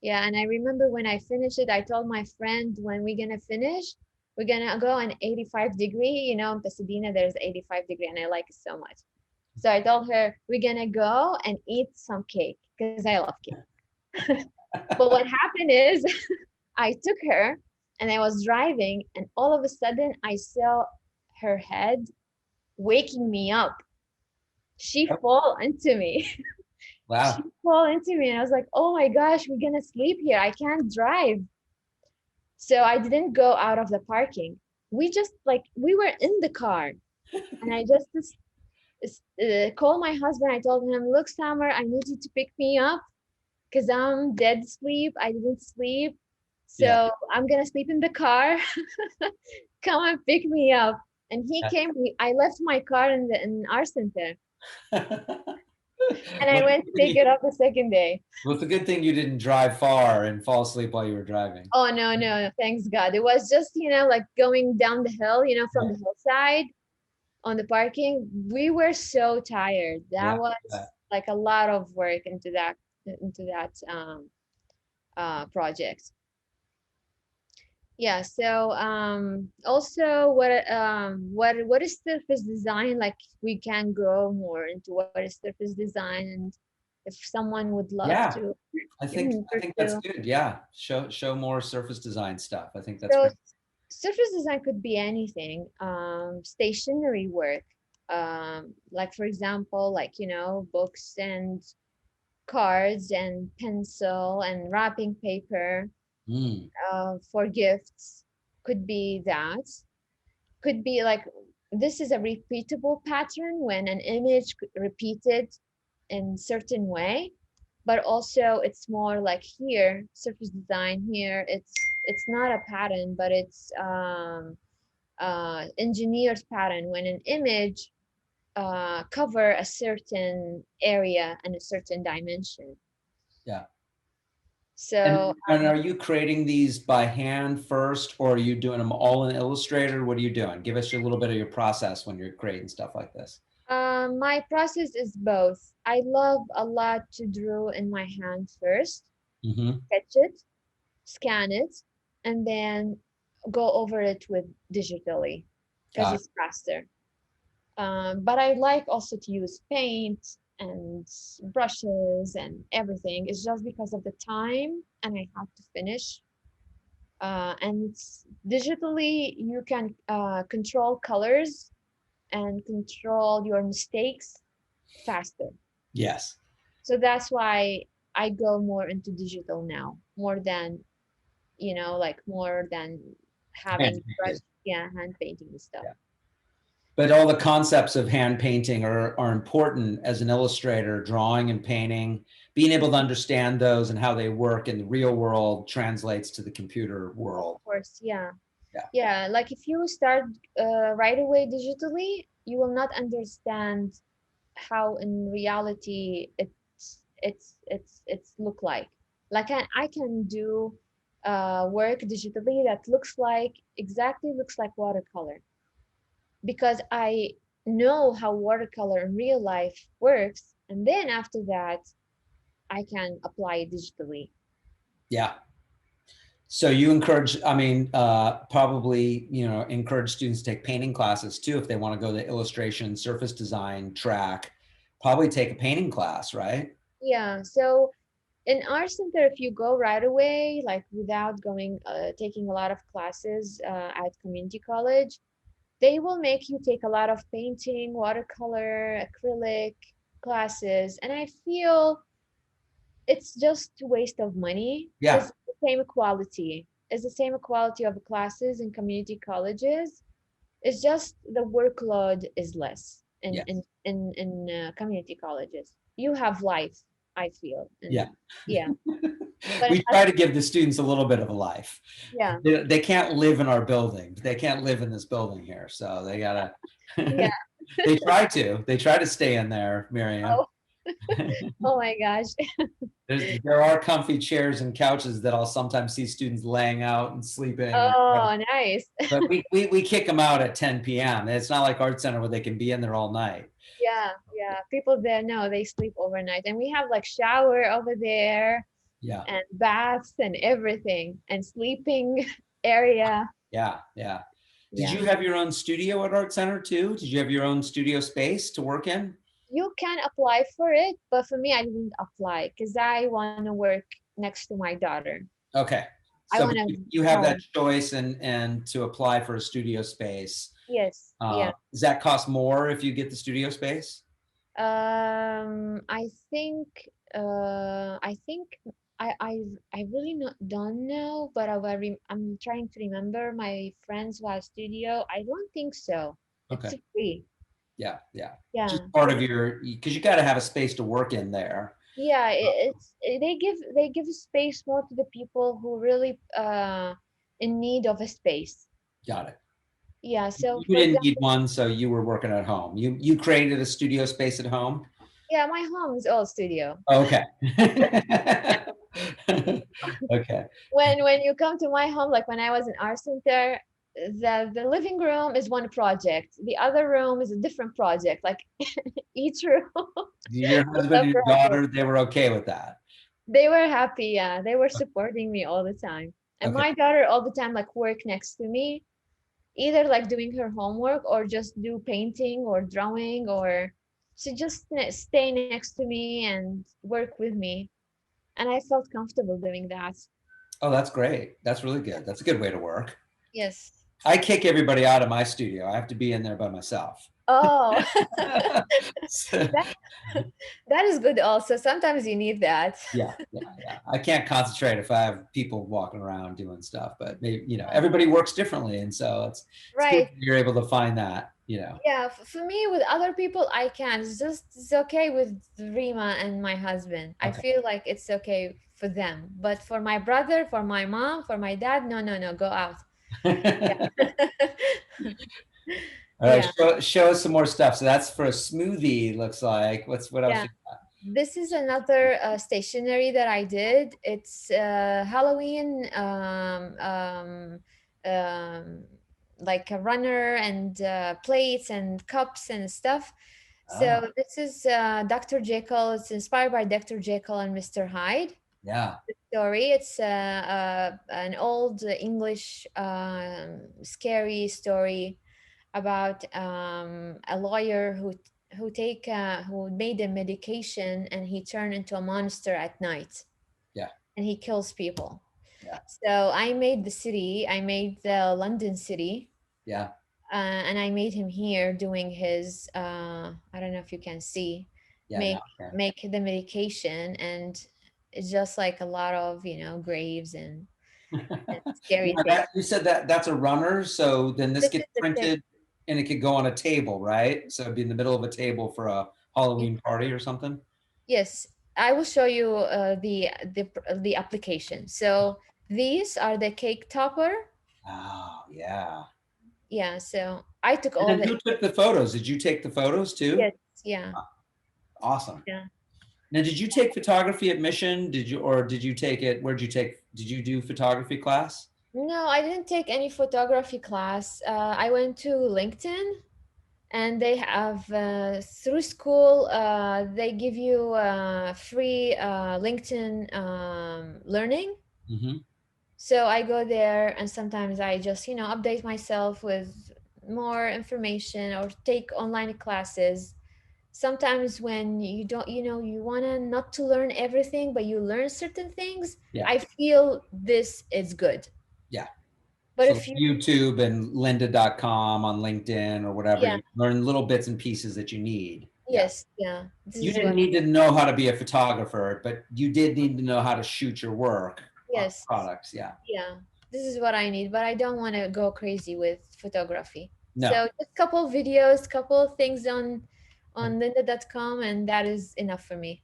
S2: Yeah, and I remember when I finished it, I told my friend when we're gonna finish, we're gonna go on 85 degree. In Pasadena, there's 85 degree, and I like it so much. So I told her we're gonna go and eat some cake because I love cake. But what happened is I took her and I was driving, and all of a sudden I saw her head waking me up. She
S1: Yep.
S2: fall into me. She
S1: Wow.
S2: fall into me, and I was like, "Oh my gosh, we're gonna sleep here. I can't drive." So I didn't go out of the parking. We just like we were in the car, and I just called my husband. I told him, "Look, Summer, I need you to pick me up because I'm dead sleep. I didn't sleep,
S1: Yeah.
S2: so I'm gonna sleep in the car. Come and pick me up." And he came. I left my car in our center, and I
S1: Well,
S2: went to pick it up the second day.
S1: it's a good thing you didn't drive far and fall asleep while you were driving.
S2: Oh no, no, thanks God. It was just, like going down the hill, from
S1: Yeah.
S2: the hillside on the parking. We were so tired.
S1: Yeah.
S2: That was like a lot of work into that project. Yeah, so also what is surface design? Like we can go more into what is surface design, and if someone would love
S1: Yeah.
S2: to
S1: I think that's
S2: pursue.
S1: good. Yeah. Show more surface design stuff. I think that's
S2: So
S1: great.
S2: surface design could be anything. Stationery work, like for example, like books and cards and pencil and wrapping paper
S1: Mm,
S2: for gifts. Could be that. Could be like this is a repeatable pattern when an image repeated in certain way, but also it's more like here surface design here it's not a pattern, but it's engineered pattern when an image cover a certain area and a certain dimension.
S1: yeah. And,
S2: So
S1: and are you creating these by hand first, or are you doing them all in Illustrator? What are you doing? Give us a little bit of your process when you're creating stuff like this.
S2: my process is both. I love a lot to draw in my hand first,
S1: Hmm.
S2: sketch it, scan it, and then go over it with digitally because
S1: Got it.
S2: it's faster. But I like also to use paint and brushes and everything. It's just because of the time and I have to finish. And it's digitally, you can control colors and control your mistakes faster.
S1: Yes.
S2: So that's why I go more into digital now, more than, like more than
S1: Hand
S2: having brush,
S1: painted.
S2: yeah, hand painting and stuff.
S1: Yeah. But all the concepts of hand painting are important as an illustrator, drawing and painting, being able to understand those and how they work in the real world translates to the computer
S2: Of
S1: world.
S2: course, yeah.
S1: Yeah.
S2: Yeah, like if you start right away digitally, you will not understand how in reality it's look like. Like I can do work digitally that looks like exactly looks like watercolor because I know how watercolor in real life works, and then after that I can apply it digitally.
S1: Yeah. So you encourage, I mean, probably, encourage students to take painting classes too if they want to go the illustration, surface design track. Probably take a painting class, right?
S2: Yeah, so in our center, if you go right away, like without going taking a lot of classes at community college, they will make you take a lot of painting, watercolor, acrylic classes, and I feel it's just a waste of money
S1: Yeah.
S2: because the same quality is the same quality of classes in community colleges. It's just the workload is less in
S1: Yes.
S2: community colleges. You have life, I feel,
S1: Yeah.
S2: and yeah, but
S1: We try to give the students a little bit of a life.
S2: yeah,
S1: They can't live in our building. They can't live in this building here. So they gotta,
S2: yeah.
S1: they try to stay in there, Miriam.
S2: Oh, oh my gosh.
S1: There are comfy chairs and couches that I'll sometimes see students laying out and sleeping.
S2: Oh, nice.
S1: But we kick them out at 10 p.m. It's not like Art Center where they can be in there all night.
S2: Yeah, yeah. People there know they sleep overnight, and we have like shower over there
S1: Yeah,
S2: and baths and everything and sleeping area.
S1: yeah, yeah. Did
S2: Yeah.
S1: you have your own studio at Art Center too? Did you have your own studio space to work in?
S2: You can apply for it, but for me, I didn't apply because I want to work next to my daughter.
S1: Okay.
S2: I
S1: So
S2: want
S1: but
S2: to
S1: you have that
S2: home.
S1: choice and to apply for a studio space.
S2: Yes, yeah.
S1: Does that cost more if you get the studio space?
S2: I think I think I really not don't know, but I'm trying to remember my friends who have studio. I don't think so. It's
S1: Okay.
S2: free.
S1: Yeah, yeah.
S2: Yeah,
S1: Just part of your, because you got to have a space to work in there.
S2: yeah. They give space more to the people who really in need of a space.
S1: Got it.
S2: Yeah. So
S1: You
S2: for
S1: didn't need
S2: example,
S1: one, so you were working at home. You created a studio space at home.
S2: yeah, my home is all studio.
S1: Okay. Okay.
S2: When you come to my home, like when I was in art center, the living room is one project, the other room is a different project, like each room
S1: Your
S2: is
S1: husband
S2: a
S1: and your
S2: project.
S1: daughter, they were okay with that.
S2: They were happy, yeah, they were supporting me all the time, and
S1: Okay.
S2: my daughter all the time like work next to me, either like doing her homework or just do painting or drawing, or she just stay next to me and work with me, and I felt comfortable doing that.
S1: Oh, that's great. That's really good. That's a good way to work.
S2: Yes.
S1: I kick everybody out of my studio. I have to be in there by myself.
S2: Oh,
S1: So,
S2: that that is good also. Sometimes you need that.
S1: yeah, yeah, yeah. I can't concentrate if I have people walking around doing stuff, but maybe,
S2: Yeah.
S1: everybody works differently. And so it's good
S2: Right.
S1: that you're able to find that.
S2: Yeah, for me, with other people, I can. It's okay with Rima and my husband. I
S1: Okay.
S2: feel like it's okay for them. But for my brother, for my mom, for my dad, no, no, no, go out. Yeah.
S1: All right,
S2: Yeah,
S1: show us some more stuff. So that's for a smoothie, looks like. What else
S2: yeah.
S1: you got?
S2: This is another stationery that I did. It's Halloween, um, like a runner and plates and cups and stuff.
S1: Ah,
S2: So this is Dr. Jekyll. It's inspired by Dr. Jekyll and Mr. Hyde.
S1: Yeah.
S2: story. It's an old English scary story about a lawyer who made a medication and he turned into a monster at night
S1: Yeah.
S2: and he kills people.
S1: Yeah.
S2: So I made the city. I made the London city.
S1: Yeah.
S2: And I made him here doing his I don't know if you can see,
S1: Yeah. Now
S2: make
S1: I can.
S2: make the medication, and it's just like a lot of graves and scary
S1: Now
S2: things.
S1: you said that that's a runner, so then this
S2: This
S1: gets
S2: is the tip.
S1: printed and it could go on a table, right? So it'd be in the middle of a table for a Halloween party or something.
S2: Yes, I will show you the application. So these are the cake topper.
S1: Oh, yeah.
S2: Yeah, so I took
S1: And
S2: all
S1: then
S2: the
S1: who took the photos? Did you take the photos too?
S2: yes, yeah,
S1: Awesome.
S2: yeah.
S1: Now, did you take photography at Mission? Did you, or did you take it? Where'd you take? Did you do photography class?
S2: No, I didn't take any photography class. I went to LinkedIn, and they have through school they give you free LinkedIn learning.
S1: Mm-hmm.
S2: So I go there, and sometimes I just update myself with more information or take online classes. Sometimes when you don't, you want to not to learn everything, but you learn certain things,
S1: Yeah.
S2: I feel this is good.
S1: Yeah.
S2: But
S1: So like
S2: if you
S1: YouTube and lynda.com on LinkedIn or whatever,
S2: yeah,
S1: you learn little bits and pieces that you need. Yeah.
S2: yes, yeah, this
S1: You
S2: is
S1: didn't
S2: what
S1: need to know how to be a photographer, but you did need to know how to shoot your work on
S2: yes,
S1: products. Yeah.
S2: yeah, this is what I need, but I don't want to go crazy with photography.
S1: No.
S2: So just couple videos, couple things on lynda.com, and that is enough for me.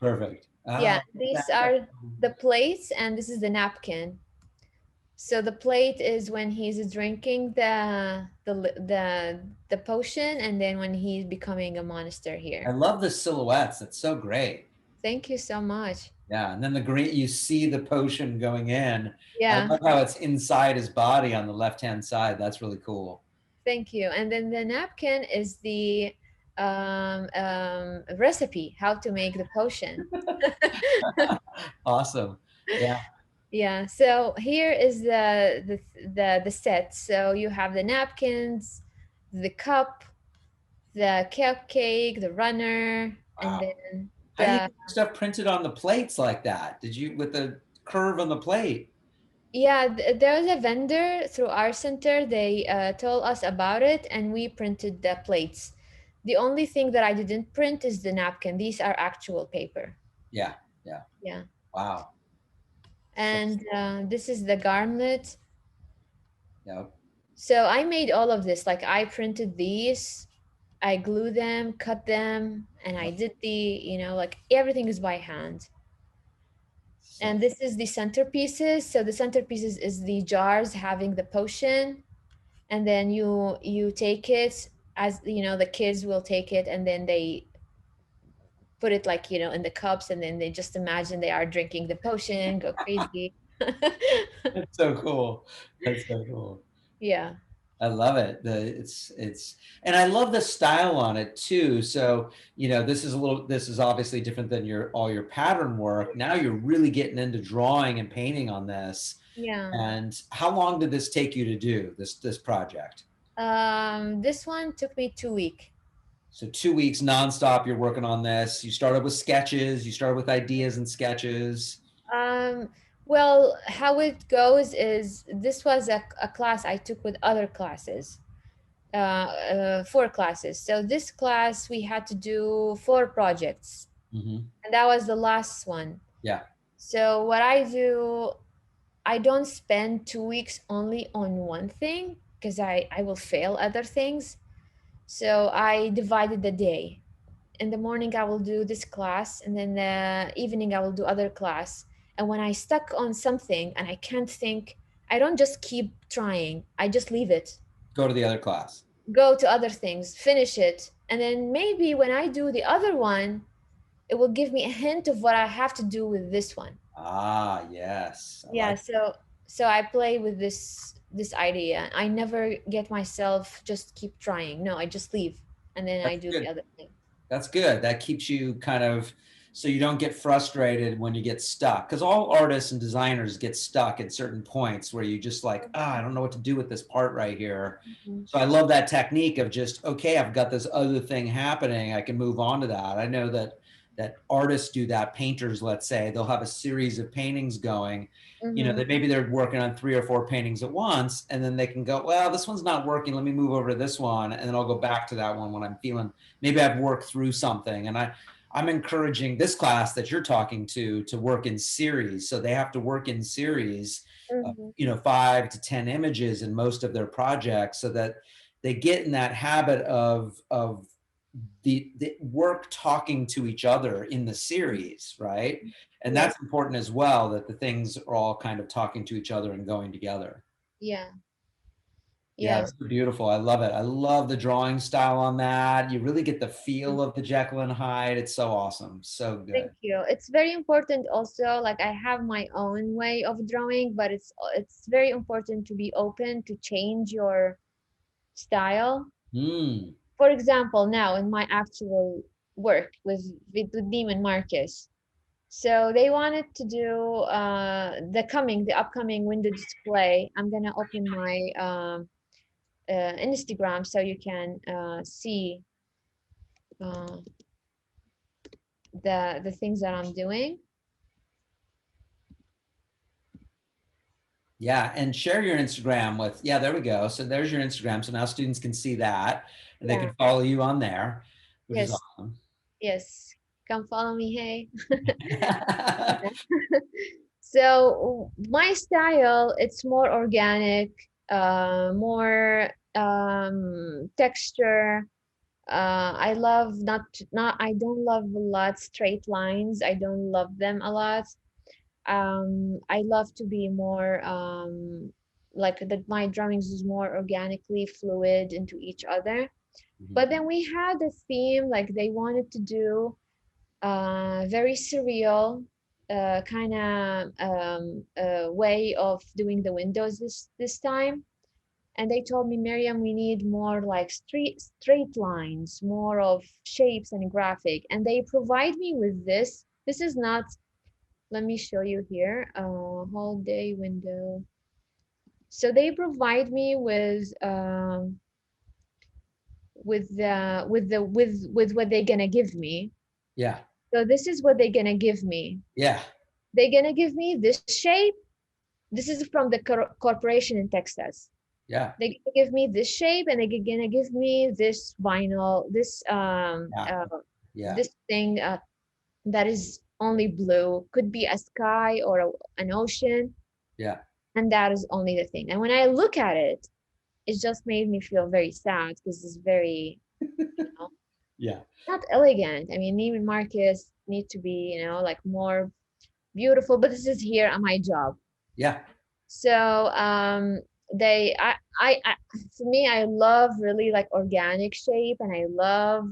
S1: Perfect.
S2: Yeah,
S1: Oh,
S2: these
S1: that's
S2: are the plates, and this is the napkin. So the plate is when he's drinking the potion, and then when he's becoming a monster
S1: I
S2: here.
S1: love the silhouettes. That's so great.
S2: Thank you so much.
S1: Yeah, and then the green, you see the potion going in. I
S2: Yeah,
S1: love how it's inside his body on the left-hand side. That's really cool.
S2: thank you. And then the napkin is the recipe how to make the potion.
S1: Awesome. Yeah.
S2: Yeah. So here is the set. So you have the napkins, the cup, the cupcake, the runner, and
S1: Wow.
S2: then
S1: How do you
S2: the
S1: get stuff printed on the plates like that? Did you with the curve on the plate?
S2: yeah, there was a vendor through our center. They told us about it, and we printed the plates. The only thing that I didn't print is the napkin. These are actual paper.
S1: Yeah. Yeah.
S2: Yeah.
S1: Wow. So,
S2: And this is the garment.
S1: yeah.
S2: So I made all of this. Like I printed these, I glue them, cut them, and I
S1: Yep.
S2: did like everything is by hand.
S1: So
S2: And this is the centerpieces. So the centerpieces is the jars having the potion, and then you take it, as the kids will take it, and then they put it like in the cups, and then they just imagine they are drinking the potion, go crazy.
S1: that's so cool. That's so cool.
S2: Yeah.
S1: I love it. It's and I love the style on it too. So, this is obviously different than all your pattern work. Now you're really getting into drawing and painting on this.
S2: Yeah.
S1: And how long did this take you to do this project?
S2: This one took me 2 weeks.
S1: So 2 weeks nonstop, you're working on this. You started with sketches, you started with ideas and sketches.
S2: um well, how it goes is this was a class I took with other classes, 4 classes. So this class we had to do 4 projects,
S1: Hmm.
S2: and that was the last one.
S1: Yeah.
S2: So what I do, I don't spend 2 weeks only on one thing because I will fail other things. So I divided the day. In the morning I will do this class, and then the evening I will do other class. And when I stuck on something and I can't think, I don't just keep trying. I just leave it.
S1: Go to the other class.
S2: Go to other things, finish it. And then maybe when I do the other one, it will give me a hint of what I have to do with this one.
S1: Ah, yes. I
S2: Yeah,
S1: like
S2: so I play with this idea. I never get myself just keep trying. No, I just leave, and then I
S1: that's
S2: do the
S1: good.
S2: other thing.
S1: That's good. That keeps you kind of so you don't get frustrated when you get stuck. Because all artists and designers get stuck at certain points where you just like, ah, I don't know what to do with this part right here.
S2: Mhm.
S1: So I love that technique of just, okay, I've got this other thing happening. I can move on to that. I know that artists do that. Painters, let's say, they'll have a series of paintings going. You know,
S2: Mhm.
S1: that maybe they're working on 3 or 4 paintings at once, and then they can go, well, this one's not working. Let me move over to this one, and then I'll go back to that one when I'm feeling maybe I've worked through something. And I'm encouraging this class that you're talking to work in series. So they have to work in series,
S2: Mhm.
S1: 5 to 10 images in most of their projects, so that they get in that habit of the work talking to each other in the series, right? And
S2: Yes.
S1: that's important as well, that the things are all kind of talking to each other and going together.
S2: Yeah.
S1: Yeah,
S2: Yes.
S1: it's beautiful. I love it. I love the drawing style on that. You really get the feel of the Jekyll and Hyde. It's so awesome. So
S2: Thank
S1: good.
S2: you. It's very important also, like I have my own way of drawing, but it's very important to be open to change your style.
S1: Mm,
S2: For example, now in my actual work with Neiman Marcus. So they wanted to do the upcoming window display. I'm gonna open my Instagram so you can see uh, the things that I'm doing.
S1: yeah, and share your Instagram with, yeah, there we go. So there's your Instagram. So now students can see that and they
S2: Yeah.
S1: can follow you on there, which is
S2: Yes.
S1: awesome.
S2: Yes. Come follow me. Hey. So my style, it's more organic, more texture. I love not I don't love a lot straight lines. I don't love them a lot. I love to be more like that my drawings is more organically fluid into each other.
S1: Mhm.
S2: But then we had a theme like they wanted to do very surreal kind of way of doing the windows this time. And they told me, Miriam, we need more like straight lines, more of shapes and graphic. And they provide me with this. This is not, let me show you here, whole day window. So they provide me with what they're gonna give me.
S1: Yeah,
S2: So this is what they're gonna give me.
S1: yeah,
S2: They're gonna give me this shape. This is from the corporation in Texas.
S1: yeah,
S2: They're gonna give me this shape, and they're gonna give me this vinyl,
S1: yeah, yeah,
S2: this thing that is only blue. Could be a sky or an ocean,
S1: yeah,
S2: and that is only the thing. And when I look at it, it just made me feel very sad because it's very, know,
S1: yeah,
S2: not elegant. I mean, Neiman Marcus need to be, like more beautiful, but this is here at my job.
S1: yeah.
S2: So they I for me, I love really like organic shape, and I love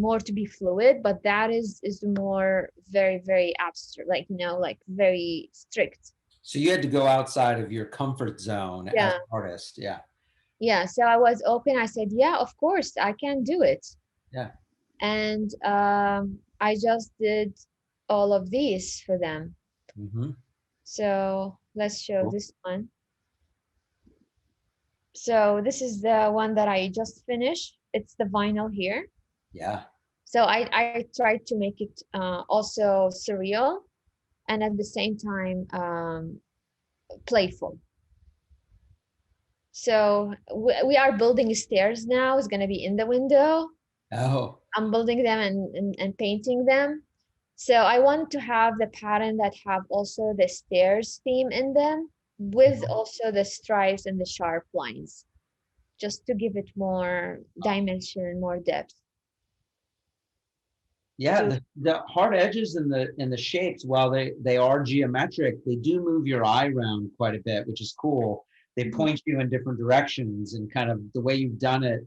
S2: more to be fluid, but that is more very abstract, like like very strict.
S1: So you had to go outside of your comfort zone as
S2: Yeah.
S1: an artist. Yeah,
S2: Yeah, so I was open. I said, yeah, of course I can do it.
S1: yeah.
S2: And I just did all of these for them.
S1: Hmm.
S2: So let's show
S1: Cool.
S2: this one. So this is the one that I just finished. It's the vinyl here.
S1: Yeah,
S2: So I tried to make it also surreal and at the same time playful. So we are building stairs now. It's gonna be in the window.
S1: oh,
S2: I'm building them and painting them. So I want to have the pattern that have also the stairs theme in them with also the stripes and the sharp lines, just to give it more dimension, more depth.
S1: yeah.
S2: To
S1: The hard edges and the shapes, while they are geometric, they do move your eye around quite a bit, which is cool. They
S2: Mhm,
S1: point you in different directions, and kind of the way you've done it,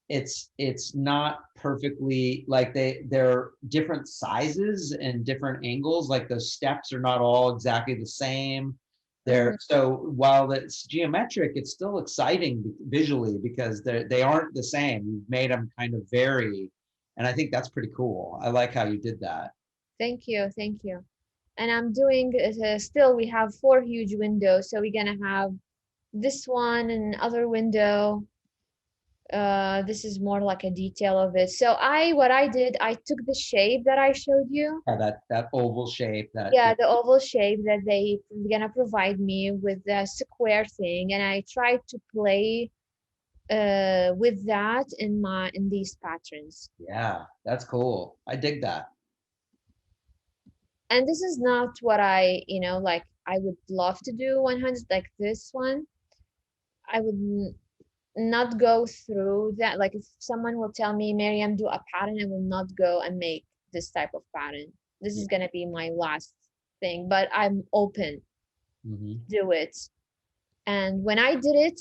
S1: it's not perfectly, like they're different sizes and different angles, like the steps are not all exactly the same.
S2: mhm.
S1: They're, so while it's geometric, it's still exciting visually because they aren't the same. You've made them kind of vary, And I think that's pretty cool. I like how you did that.
S2: Thank you, thank you. And I'm doing still. We have four huge windows, so we're gonna have this one and other window. This is more like a detail of it. So what I did, I took the shape that I showed you.
S1: Yeah, that oval shape that,
S2: Yeah, the oval shape that they gonna provide me with the square thing, and I tried to play with that in these patterns.
S1: yeah, that's cool. I dig that.
S2: And this is not what like I would love to do 100 like this one. I would not go through that. Like if someone will tell me, Miriam, do a pattern, I will not go and make this type of pattern. This
S1: Yeah.
S2: is gonna be my last thing, but I'm open
S1: Hmm.
S2: to do it. And when I did it,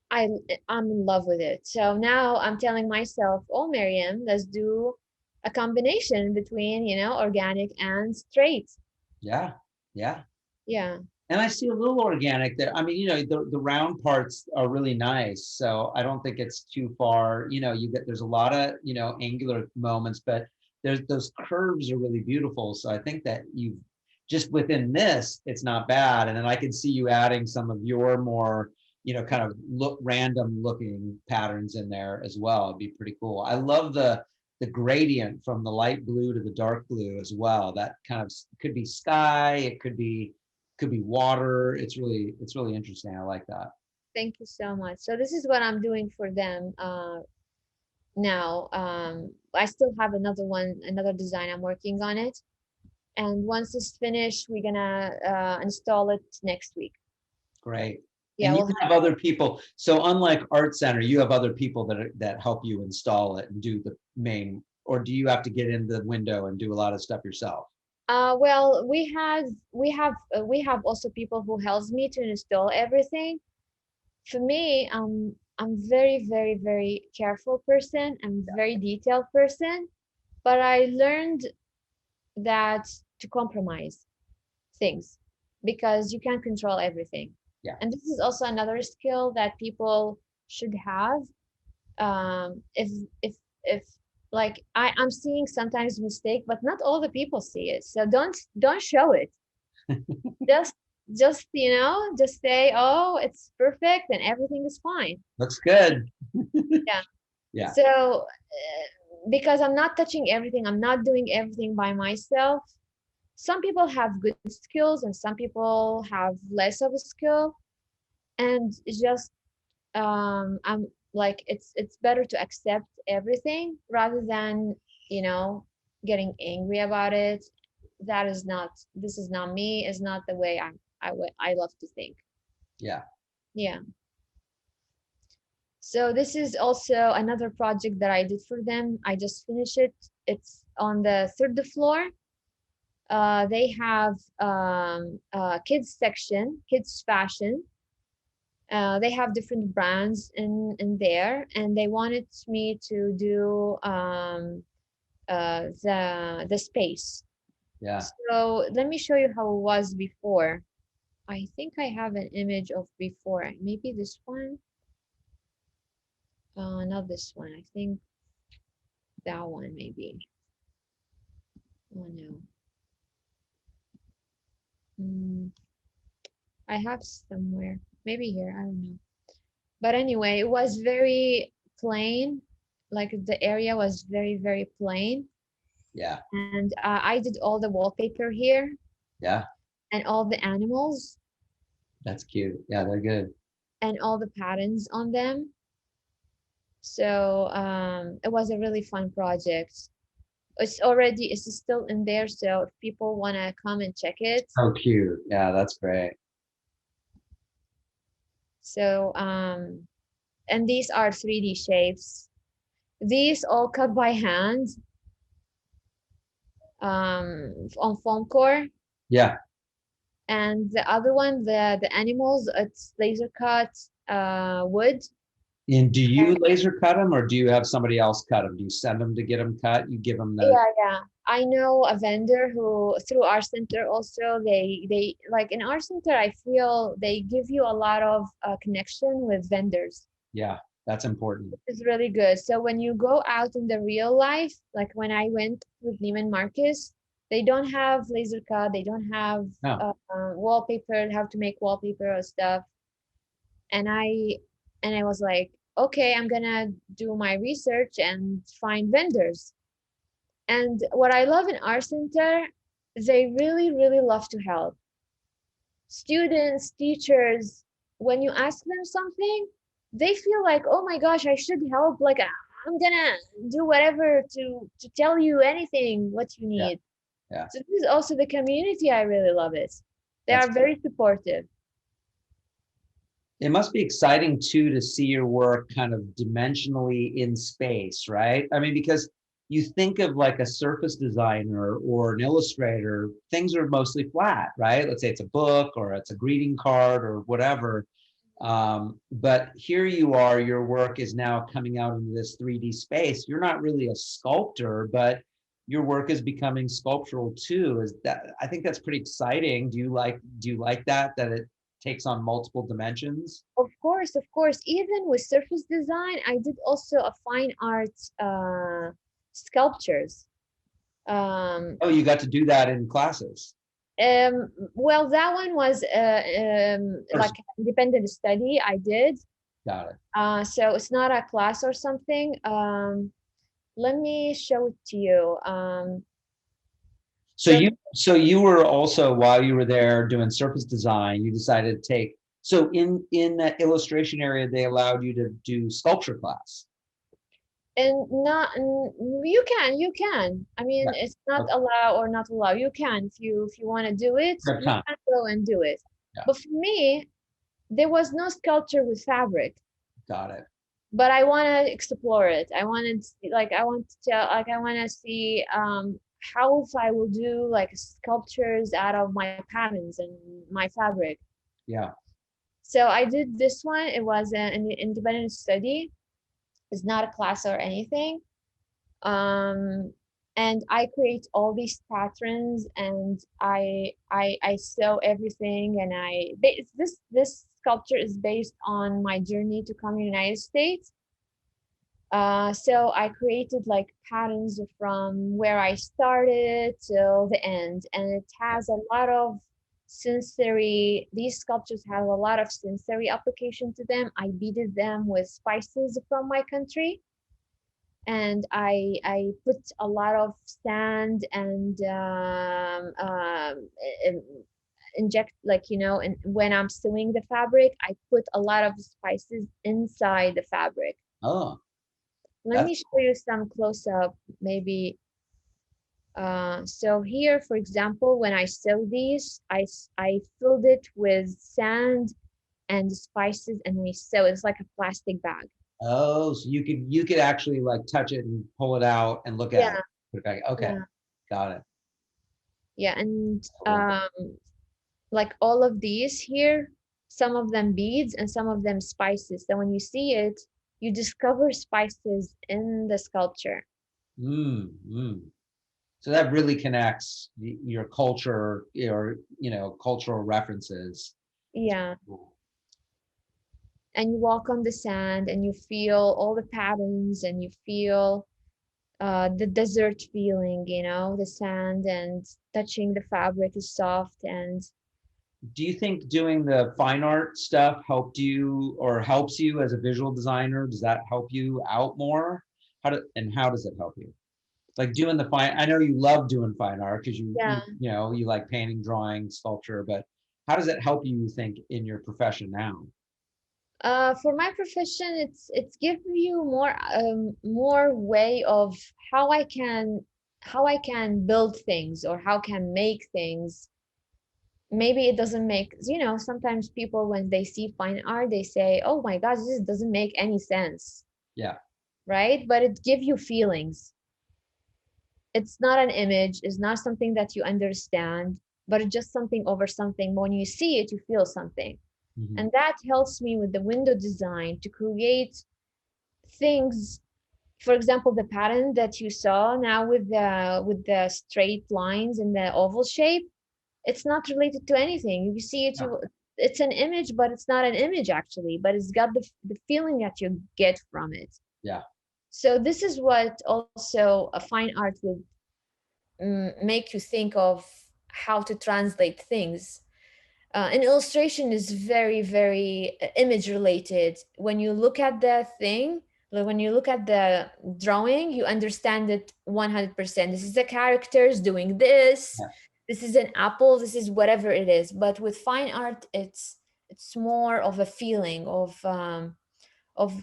S2: I I'm in love with it. So now I'm telling myself, oh, Miriam, let's do a combination between, organic and straight.
S1: Yeah, yeah.
S2: Yeah.
S1: And I see a little organic there. I mean, the round parts are really nice. So I don't think it's too far. There's a lot of, angular moments, but there's those curves are really beautiful. So I think that you just within this, it's not bad. And then I can see you adding some of your more, kind of random looking patterns in there as well. It'd be pretty cool. I love the gradient from the light blue to the dark blue as well. That kind of could be sky, it could be water. It's really interesting. I like that.
S2: Thank you so much. So this is what I'm doing for them now. I still have another design. I'm working on it. And once it's finished, we're gonna install it next week.
S1: Great.
S2: Yeah,
S1: And you
S2: we'll
S1: have other people. So unlike Art Center, you have other people that help you install it and do the main, or do you have to get in the window and do a lot of stuff yourself?
S2: well, we have also people who helps me to install everything. For me, I'm very, very, very careful person. I'm very detailed person, but I learned that to compromise things because you can't control everything.
S1: Yeah.
S2: And this is also another skill that people should have. If like I'm seeing sometimes mistake, but not all the people see it. So don't show it. Just just say, oh, it's perfect and everything is fine.
S1: Looks good.
S2: Yeah.
S1: Yeah.
S2: So because I'm not touching everything, I'm not doing everything by myself. Some people have good skills and some people have less of a skill, and it's just I'm like it's better to accept everything rather than you know getting angry about it. This is not me, is not the way I love to think.
S1: Yeah.
S2: Yeah. So this is also another project that I did for them. I just finished it. It's on the third floor. They have kids section, kids fashion. They have different brands in there, and they wanted me to do the space.
S1: Yeah.
S2: So let me show you how it was before. I think I have an image of before. Maybe this one. Not this one. I think that one maybe. Oh no. Mm, I have somewhere. Maybe here. I don't know. But anyway, it was very plain. Like the area was very, very plain.
S1: Yeah.
S2: And I did all the wallpaper here
S1: Yeah.
S2: and all the animals
S1: That's cute. Yeah, they're good.
S2: and all the patterns on them. So it was a really fun project. It's still in there. So if people want to come and check it.
S1: Oh, cute. Yeah, that's great.
S2: So, and these are 3D shapes. These all cut by hand on foam core.
S1: Yeah.
S2: And the other one, the animals, it's laser cut wood.
S1: And do you laser cut them or do you have somebody else cut them? Do you send them to get them cut? You give them the,
S2: Yeah. I know a vendor who through our center also they like in our center I feel they give you a lot of connection with vendors.
S1: yeah. That's important.
S2: Is really good. So when you go out in the real life, like when I went with Neiman Marcus, they don't have laser cut, they don't have
S1: No.
S2: wallpaper, how to make wallpaper or stuff. And I was like, okay, I'm gonna do my research and find vendors. And what I love in our center, they really, really love to help. Students, teachers, when you ask them something, they feel like, oh my gosh, I should help. Like I'm gonna do whatever to tell you anything what you
S1: Yeah.
S2: need.
S1: Yeah.
S2: So this is also the community. I really love it. They
S1: That's
S2: are very supportive.
S1: It must be exciting too to see your work kind of dimensionally in space, right? I mean, because you think of like a surface designer or an illustrator, things are mostly flat, right? Let's say it's a book or it's a greeting card or whatever. But here you are, your work is now coming out into this 3D space. You're not really a sculptor, but your work is becoming sculptural too. Is that, I think that's pretty exciting. Do you like that it takes on multiple dimensions?
S2: Of course, of course. Even with surface design, I did also a fine art sculptures. Um,
S1: Oh, you got to do that in classes.
S2: well, that one was like
S1: First,
S2: independent study I did.
S1: got it.
S2: So it's not a class or something. Let me show it to you.
S1: So
S2: So
S1: you were also, while you were there doing surface design, you decided to take, so in that illustration area, they allowed you to do sculpture class.
S2: and not you can. I mean,
S1: Yeah.
S2: it's not
S1: Okay.
S2: allow or not allow. You can if you want to do it,
S1: Good
S2: you
S1: time.
S2: can go and do it.
S1: Yeah.
S2: But for me, there was no sculpture with fabric.
S1: Got it.
S2: But I want to explore it. I wanted like I want to tell like I want to see how if I will do like sculptures out of my patterns and my fabric.
S1: Yeah.
S2: So I did this one. It was an independent study. It's not a class or anything. Um, and I create all these patterns and I sew everything and this sculpture is based on my journey to come to the United States. So I created like patterns from where I started till the end, and it has a lot of sensory. These sculptures have a lot of sensory application to them. I beaded them with spices from my country, and I put a lot of sand and inject like and when I'm sewing the fabric, I put a lot of spices inside the fabric.
S1: Oh,
S2: Let
S1: that's
S2: me show you some close up, maybe. So here, for example, when I sew these, I filled it with sand and spices and I sew. It's like a plastic bag.
S1: oh, so you could actually like touch it and pull it out and look at
S2: Yeah,
S1: it. Put it back. Okay,
S2: yeah,
S1: got it.
S2: yeah. And
S1: Cool.
S2: like all of these here, some of them beads and some of them spices. So when you see it, you discover spices in the sculpture.
S1: Mm, mm. So that really connects your culture or cultural references. That's
S2: Yeah.
S1: cool.
S2: And you walk on the sand and you feel all the patterns and you feel the desert feeling, the sand and touching the fabric is soft and
S1: Do you think doing the fine art stuff helped you or helps you as a visual designer? Does that help you out more? How does it help you? Like doing the fine, I know you love doing fine art because
S2: yeah.
S1: you like painting, drawing, sculpture, but how does it help you, you think, in your profession now?
S2: For my profession, it's give you more way of how I can build things or how can make things. Maybe it doesn't make, sometimes people when they see fine art, they say, oh my gosh, this doesn't make any sense,
S1: Yeah.
S2: right? But it give you feelings. It's not an image, it's not something that you understand, but it's just something over something. When you see it, you feel something.
S1: Mhm.
S2: And that helps me with the window design to create things. For example, the pattern that you saw now with the straight lines and the oval shape, it's not related to anything. You see it,
S1: Yeah.
S2: it's an image, but it's not an image actually, but it's got the feeling that you get from it.
S1: Yeah.
S2: So this is what also a fine art will make you think of how to translate things. An illustration is very, very image related. When you look at the thing, like when you look at the drawing, you understand it 100%. This is the characters doing this.
S1: Yeah.
S2: This is an apple. This is whatever it is. But with fine art, it's more of a feeling of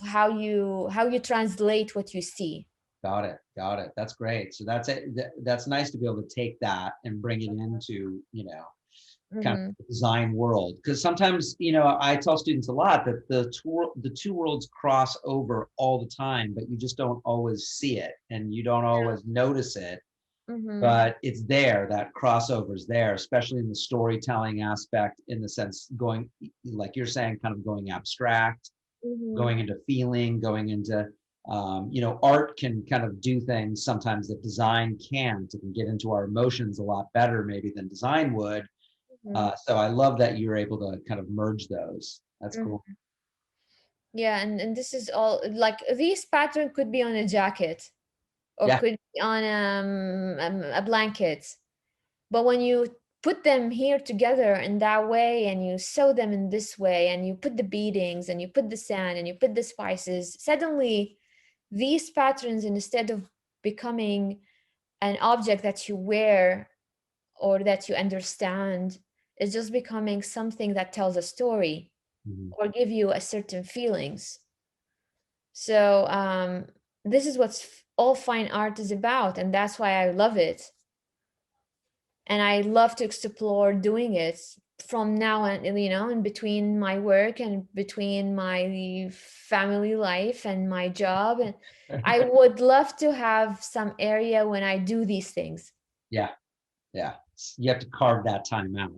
S2: how you translate what you see.
S1: Got it. Got it. That's great. So that's it. That's nice to be able to take that and bring it into, kind
S2: Hmm.
S1: of the design world. Because sometimes, I tell students a lot that the two worlds cross over all the time, but you just don't always see it and you don't always notice it.
S2: Hmm.
S1: But it's there, that crossover is there, especially in the storytelling aspect, in the sense going, like you're saying, kind of going abstract,
S2: Hmm.
S1: going into feeling, going into, art can kind of do things sometimes that design can't. It can get into our emotions a lot better maybe than design would. So I love that you're able to kind of merge those. That's
S2: Hmm.
S1: cool.
S2: Yeah, and this is all like this pattern could be on a jacket or
S1: Yeah.
S2: could be on a blanket. But when you put them here together in that way and you sew them in this way and you put the beadings and you put the sand and you put the spices, suddenly these patterns, instead of becoming an object that you wear or that you understand, is just becoming something that tells a story
S1: Mhm.
S2: or give you a certain feelings. So this is what all fine art is about, and that's why I love it. And I love to explore doing it from now on, in between my work and between my family life and my job. And I would love to have some area when I do these things.
S1: Yeah. Yeah. You have to carve that time out.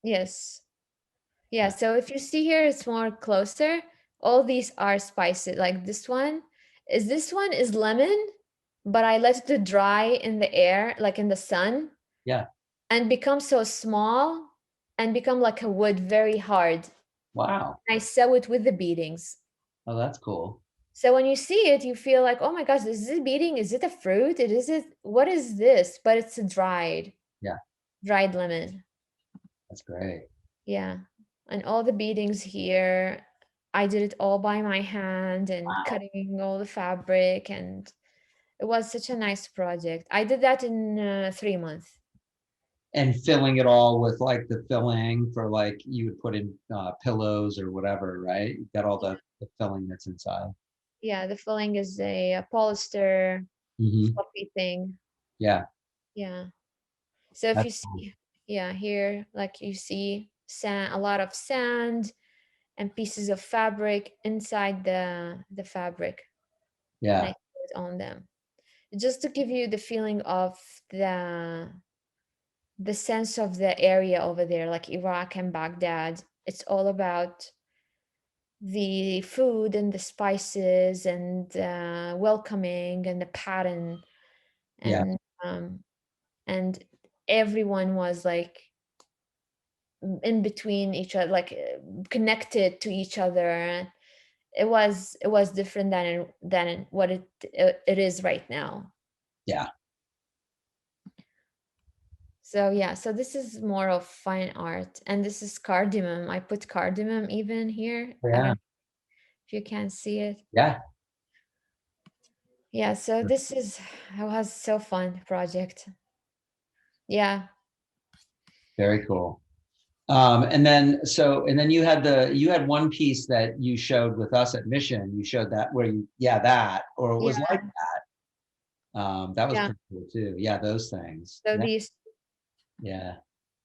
S2: Yes. Yeah.
S1: Yeah.
S2: So if you see here, it's more closer. All these are spices. Like this one is lemon, but I let it to dry in the air, like in the sun,
S1: Yeah.
S2: and become so small and become like a wood, very hard.
S1: Wow.
S2: I sew it with the beadings.
S1: Oh, that's cool.
S2: So when you see it, you feel like, oh my gosh, this is a beading. Is it a fruit? What is this? But it's a
S1: Yeah.
S2: dried lemon.
S1: That's great.
S2: Yeah. And all the beadings here, I did it all by my hand and
S1: Wow.
S2: cutting all the fabric. And it was such a nice project. I did that in 3 months.
S1: And filling it all with like the filling for like you would put in pillows or whatever, right? You got all the filling that's inside.
S2: Yeah, the filling is a polyester
S1: Hmm.
S2: fluffy thing.
S1: Yeah.
S2: Yeah. So if you
S1: That's cool.
S2: see, yeah, here, like you see sand, a lot of sand and pieces of fabric inside the fabric, and I
S1: Yeah.
S2: put it on them just to give you the feeling of the sense of the area over there, like Iraq and Baghdad. It's all about the food and the spices and welcoming and the pattern
S1: Yeah.
S2: and um, and everyone was like in between each other, like connected to each other. It was different than what it is right now.
S1: Yeah.
S2: So yeah, so this is more of fine art, and this is cardamom. I put cardamom even here. I don't
S1: Yeah.
S2: know if you can see it.
S1: Yeah.
S2: Yeah, so this is it was so fun project. Yeah,
S1: Very cool. And then you had one piece that you showed with us at Mission. You showed that where that, or it was
S2: yeah,
S1: like that was
S2: yeah.
S1: pretty cool too. Yeah, those things.
S2: So these,
S1: Yeah,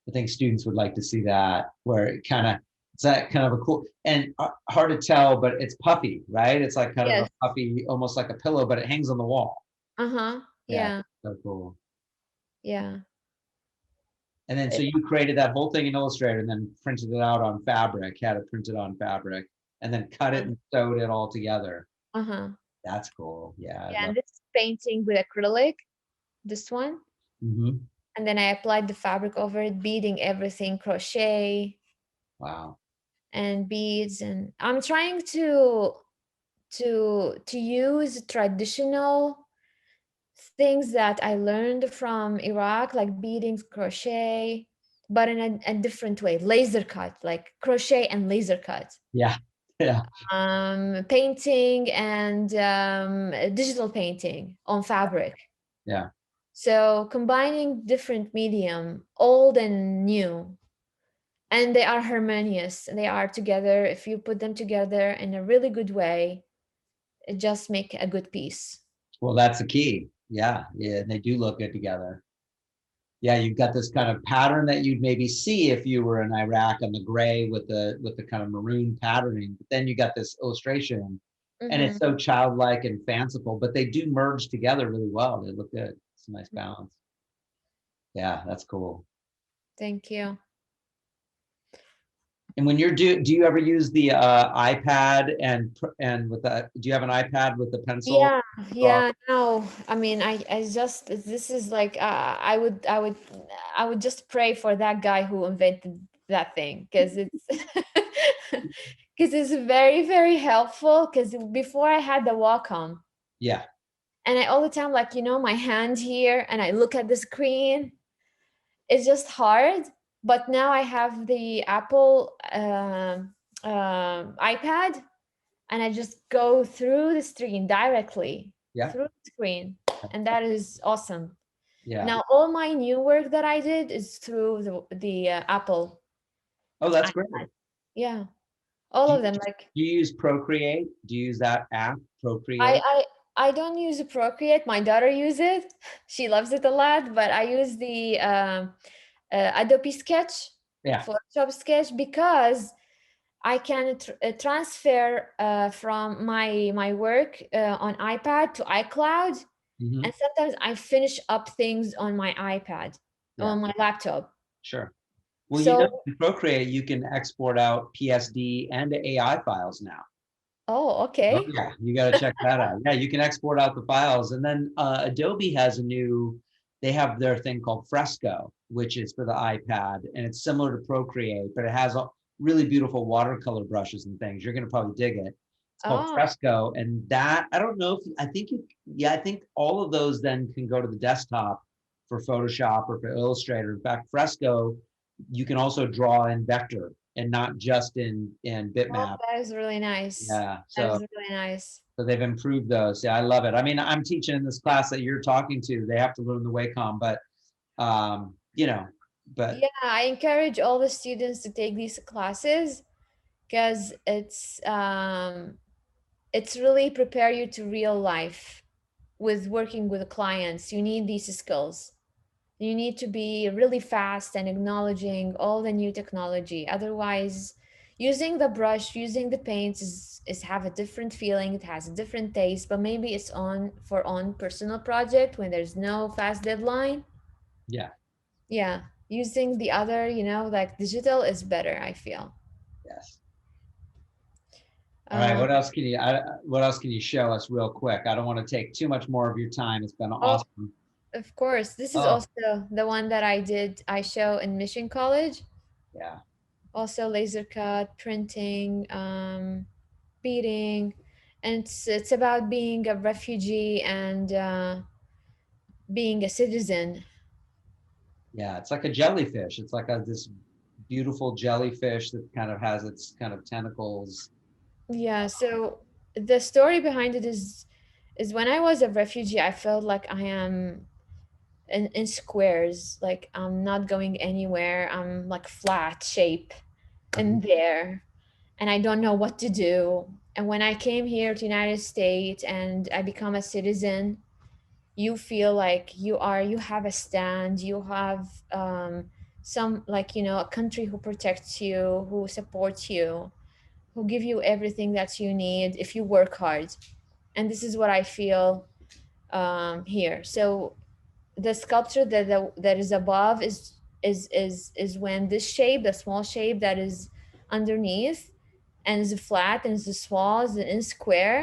S1: I think students would like to see that where it's that kind of a cool and hard to tell, but it's puffy, right? It's like kind of a
S2: yes,
S1: puffy, almost like a pillow, but it hangs on the wall.
S2: uh-huh,
S1: Yeah,
S2: yeah,
S1: so cool.
S2: yeah.
S1: And then so
S2: It-
S1: you created that whole thing in Illustrator and then printed it out on fabric, had it printed on fabric, and then cut it and sewed it all together.
S2: uh-huh.
S1: That's cool. Yeah, I
S2: Yeah,
S1: love.
S2: and this is painting with acrylic, this one.
S1: Hmm.
S2: And then I applied the fabric over it, beading everything, crochet.
S1: Wow.
S2: and beads, and I'm trying to use traditional things that I learned from Iraq, like beadings, crochet, but in a different way, laser cut, like crochet and laser cut,
S1: Yeah. Yeah.
S2: painting and digital painting on fabric.
S1: Yeah.
S2: So combining different medium, old and new, and they are harmonious. They are together. If you put them together in a really good way, it just make a good piece.
S1: Well, that's the key. Yeah. Yeah. They do look good together. Yeah, you've got this kind of pattern that you'd maybe see if you were in Iraq on the gray with the kind of maroon patterning. But then you got this illustration, and it's
S2: Mm-hmm.
S1: so childlike and fanciful. But they do merge together really well. They look good. It's a nice balance. Yeah, that's cool.
S2: Thank you.
S1: And when you're do you ever use the iPad and with that? Do you have an iPad with the pencil?
S2: Yeah, yeah. No, I mean, I just this is like I would just pray for that guy who invented that thing because it's because it's very very helpful. Because before I had the Wacom,
S1: Yeah.
S2: and I all the time like my hand here, and I look at the screen. It's just hard. But now I have the Apple iPad, and I just go through the screen directly
S1: Yeah.
S2: through the screen, and that is awesome.
S1: Yeah.
S2: Now all my new work that I did is through the Apple
S1: Oh, that's great.
S2: iPad. Yeah, all
S1: Do
S2: of
S1: you,
S2: them.
S1: do
S2: Like
S1: you use Procreate? Do you use that app,
S2: I
S1: Procreate?
S2: I I don't use Procreate. My daughter uses it. She loves it a lot. But I use the Adobe Sketch,
S1: Yeah.
S2: Photoshop Sketch, because I can transfer from my work on iPad to iCloud,
S1: Hmm.
S2: and sometimes I finish up things on my iPad,
S1: Yeah.
S2: on my laptop.
S1: Sure. Well, you know,
S2: So,
S1: in Procreate, you can export out PSD and AI files now.
S2: oh,
S1: Oh
S2: okay.
S1: yeah, you got to check that out. Yeah, you can export out the files, and then Adobe has a new. They have their thing called Fresco, which is for the iPad, and it's similar to Procreate, but it has a really beautiful watercolor brushes and things. You're gonna probably dig it. It's called
S2: Oh,
S1: Fresco, and that I don't know if I think you. Yeah, I think all of those then can go to the desktop for Photoshop or for Illustrator. In fact, Fresco, you can also draw in vector and not just in
S2: oh,
S1: bitmap.
S2: that is really nice.
S1: Yeah,
S2: That
S1: so
S2: is really nice.
S1: they've improved those. Yeah, I love it. I mean, I'm teaching in this class that you're talking to. They have to learn the Wacom, but you know, but
S2: Yeah, I encourage all the students to take these classes because it's really prepare you to real life with working with clients. You need these skills. You need to be really fast and acknowledging all the new technology. Otherwise, using the brush, using the paints is have a different feeling. It has a different taste, but maybe it's on personal project when there's no fast deadline.
S1: yeah,
S2: Yeah, using the other, like digital is better, I feel.
S1: yes. All right,
S2: Um,
S1: what else can you show us real quick? I don't want to take too much more of your time. It's been
S2: oh,
S1: awesome.
S2: of course, this is
S1: Oh,
S2: also the one that I show in Mission College.
S1: yeah,
S2: Also laser cut, printing, beading, and it's about being a refugee and being a citizen.
S1: yeah. It's like a jellyfish. It's like this beautiful jellyfish that kind of has its kind of tentacles.
S2: Yeah, so the story behind it is when I was a refugee, I felt like I am in squares, like I'm not going anywhere. I'm like flat shape in
S1: Mhm.
S2: there, and I don't know what to do. And when I came here to United States and I become a citizen, you feel like you have a stand, you have some, like, a country who protects you, who supports you, who give you everything that you need if you work hard. And this is what I feel here. So the sculpture that is above is when this shape, the small shape that is underneath and is flat and is small and in square,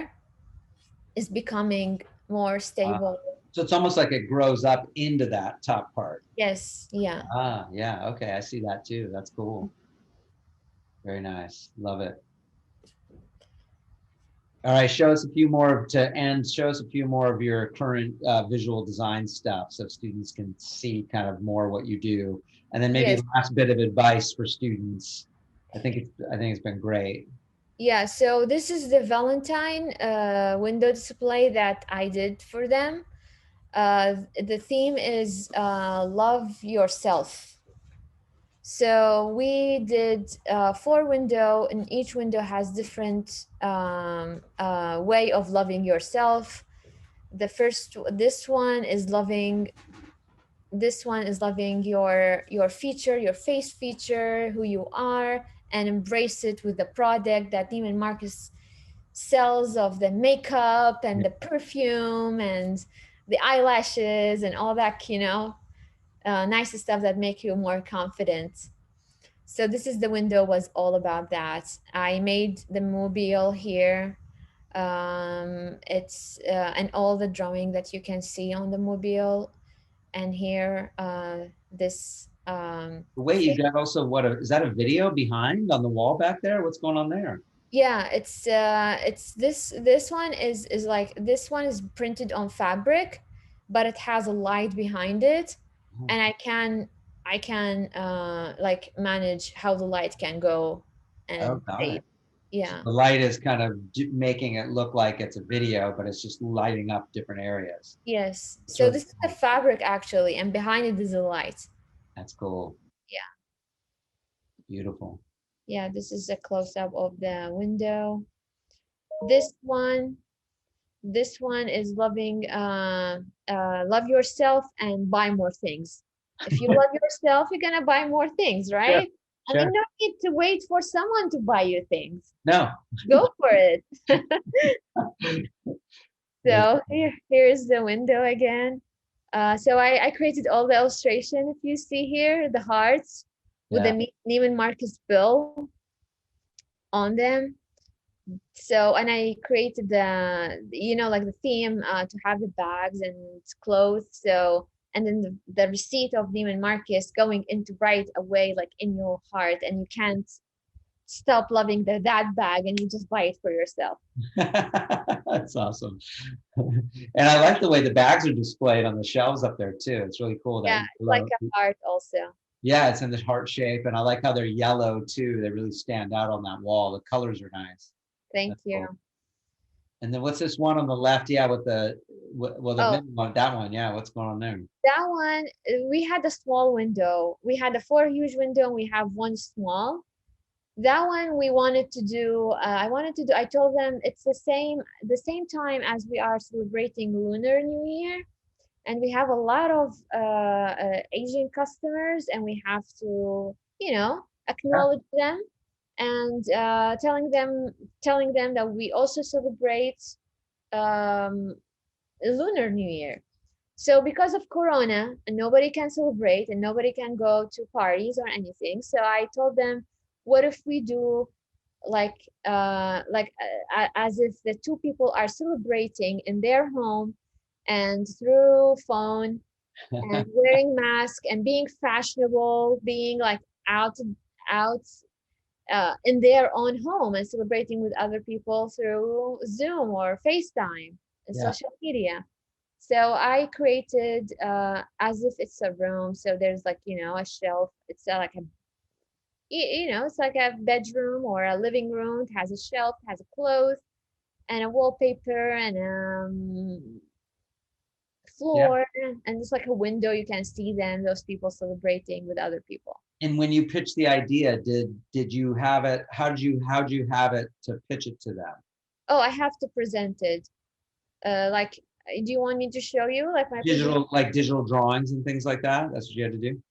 S2: is becoming more
S1: Uh,
S2: stable.
S1: so it's almost like it grows up into that top part.
S2: Yes, yeah.
S1: Ah, yeah. Okay, I see that too. That's cool. Very nice. Love it. All right, show us a few more to end. Show us a few more of your current visual design stuff so students can see kind of more what you do. And then maybe
S2: Yes.
S1: last bit of advice for students. I think it's been great.
S2: Yeah, so this is the Valentine window display that I did for them. The theme is love yourself. So we did four window, and each window has different way of loving yourself. The first, this one is loving your feature, your face feature, who you are, and embrace it with the product that Neiman Marcus sells of the makeup and
S1: Yeah.
S2: the perfume and the eyelashes and all that, nice stuff that make you more confident. So this is the window was all about that. I made the mobile here. It's and all the drawing that you can see on the mobile, and here this
S1: Wait, you got also is that a video behind on the wall back there? What's going on there?
S2: yeah, it's this one is like this one is printed on fabric, but it has a light behind it,
S1: Oh,
S2: and I can like manage how the light can go
S1: oh,
S2: and
S1: got
S2: fade.
S1: it. So
S2: Yeah.
S1: the light is kind of making it look like it's a video, but it's just lighting up different areas.
S2: Yes.
S1: It's
S2: So
S1: really
S2: this is the
S1: cool.
S2: fabric actually, and behind it is a light.
S1: That's cool.
S2: Yeah.
S1: Beautiful.
S2: Yeah, this is a close up of the window. This one This one is love yourself and buy more things. If you love yourself, you're gonna buy more things,
S1: Sure,
S2: right? And you
S1: sure.
S2: don't need to wait for someone to buy you things.
S1: No,
S2: Go for it.
S1: that's
S2: So here's the window again. So I created all the illustration. If you see here, the hearts with the
S1: yeah,
S2: Neiman Marcus bill on them. So, and I created like the theme to have the bags and clothes. So, and then the receipt of Neiman Marcus going into right away, like in your heart, and you can't stop loving that bag, and you just buy it for yourself.
S1: that's awesome. And I like the way the bags are displayed on the shelves up there too. It's really cool that
S2: Yeah, it's like
S1: yellow.
S2: a heart also.
S1: Yeah, it's in this heart shape, and I like how they're yellow too. They really stand out on that wall. The colors are nice.
S2: Thank
S1: That's cool.
S2: you.
S1: And then what's this one on the left? Yeah, with the
S2: Oh,
S1: middle one, that one. Yeah, what's going on there?
S2: that one, we had a small window. We had a four huge window, and we have one small. That one we wanted to do, I told them it's the same time as we are celebrating Lunar New Year, and we have a lot of Asian customers, and we have to,
S1: Yeah,
S2: acknowledge them, and telling them that we also celebrate um, Lunar New Year. So because of Corona, and nobody can celebrate and nobody can go to parties or anything, so I told them, what if we do like as if the two people are celebrating in their home and through phone and wearing mask and being fashionable, being like out in their own home and celebrating with other people through Zoom or FaceTime and
S1: yeah,
S2: social media. So I created as if it's a room. So there's like, a shelf. It's like it's like a bedroom or a living room. It has a shelf, has a clothes and a wallpaper and
S1: yeah.
S2: floor, and it's like a window. You can see them, those people celebrating with other people.
S1: And when you pitched the idea, did you have it? How did you have it to pitch it to them?
S2: Oh, I have to present it. Like, do you want me to show you like my presentation?
S1: Digital drawings and things like that. That's what you had to do.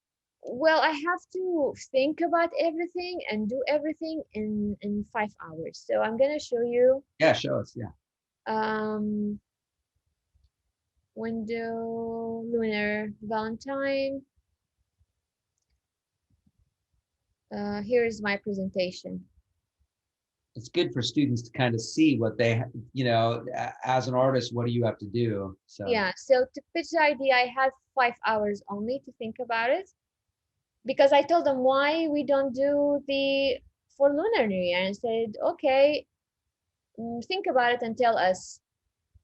S2: Well, I have to think about everything and do everything in 5 hours. So I'm gonna show you
S1: Yeah, show us. Yeah,
S2: um window lunar Valentine. Here is my presentation.
S1: it's good for students to kind of see what as an artist, what do you have to do? So
S2: Yeah, so to pitch the idea, I had 5 hours only to think about it because I told them why we don't do the for Lunar New Year. And I said, okay, think about it and tell us.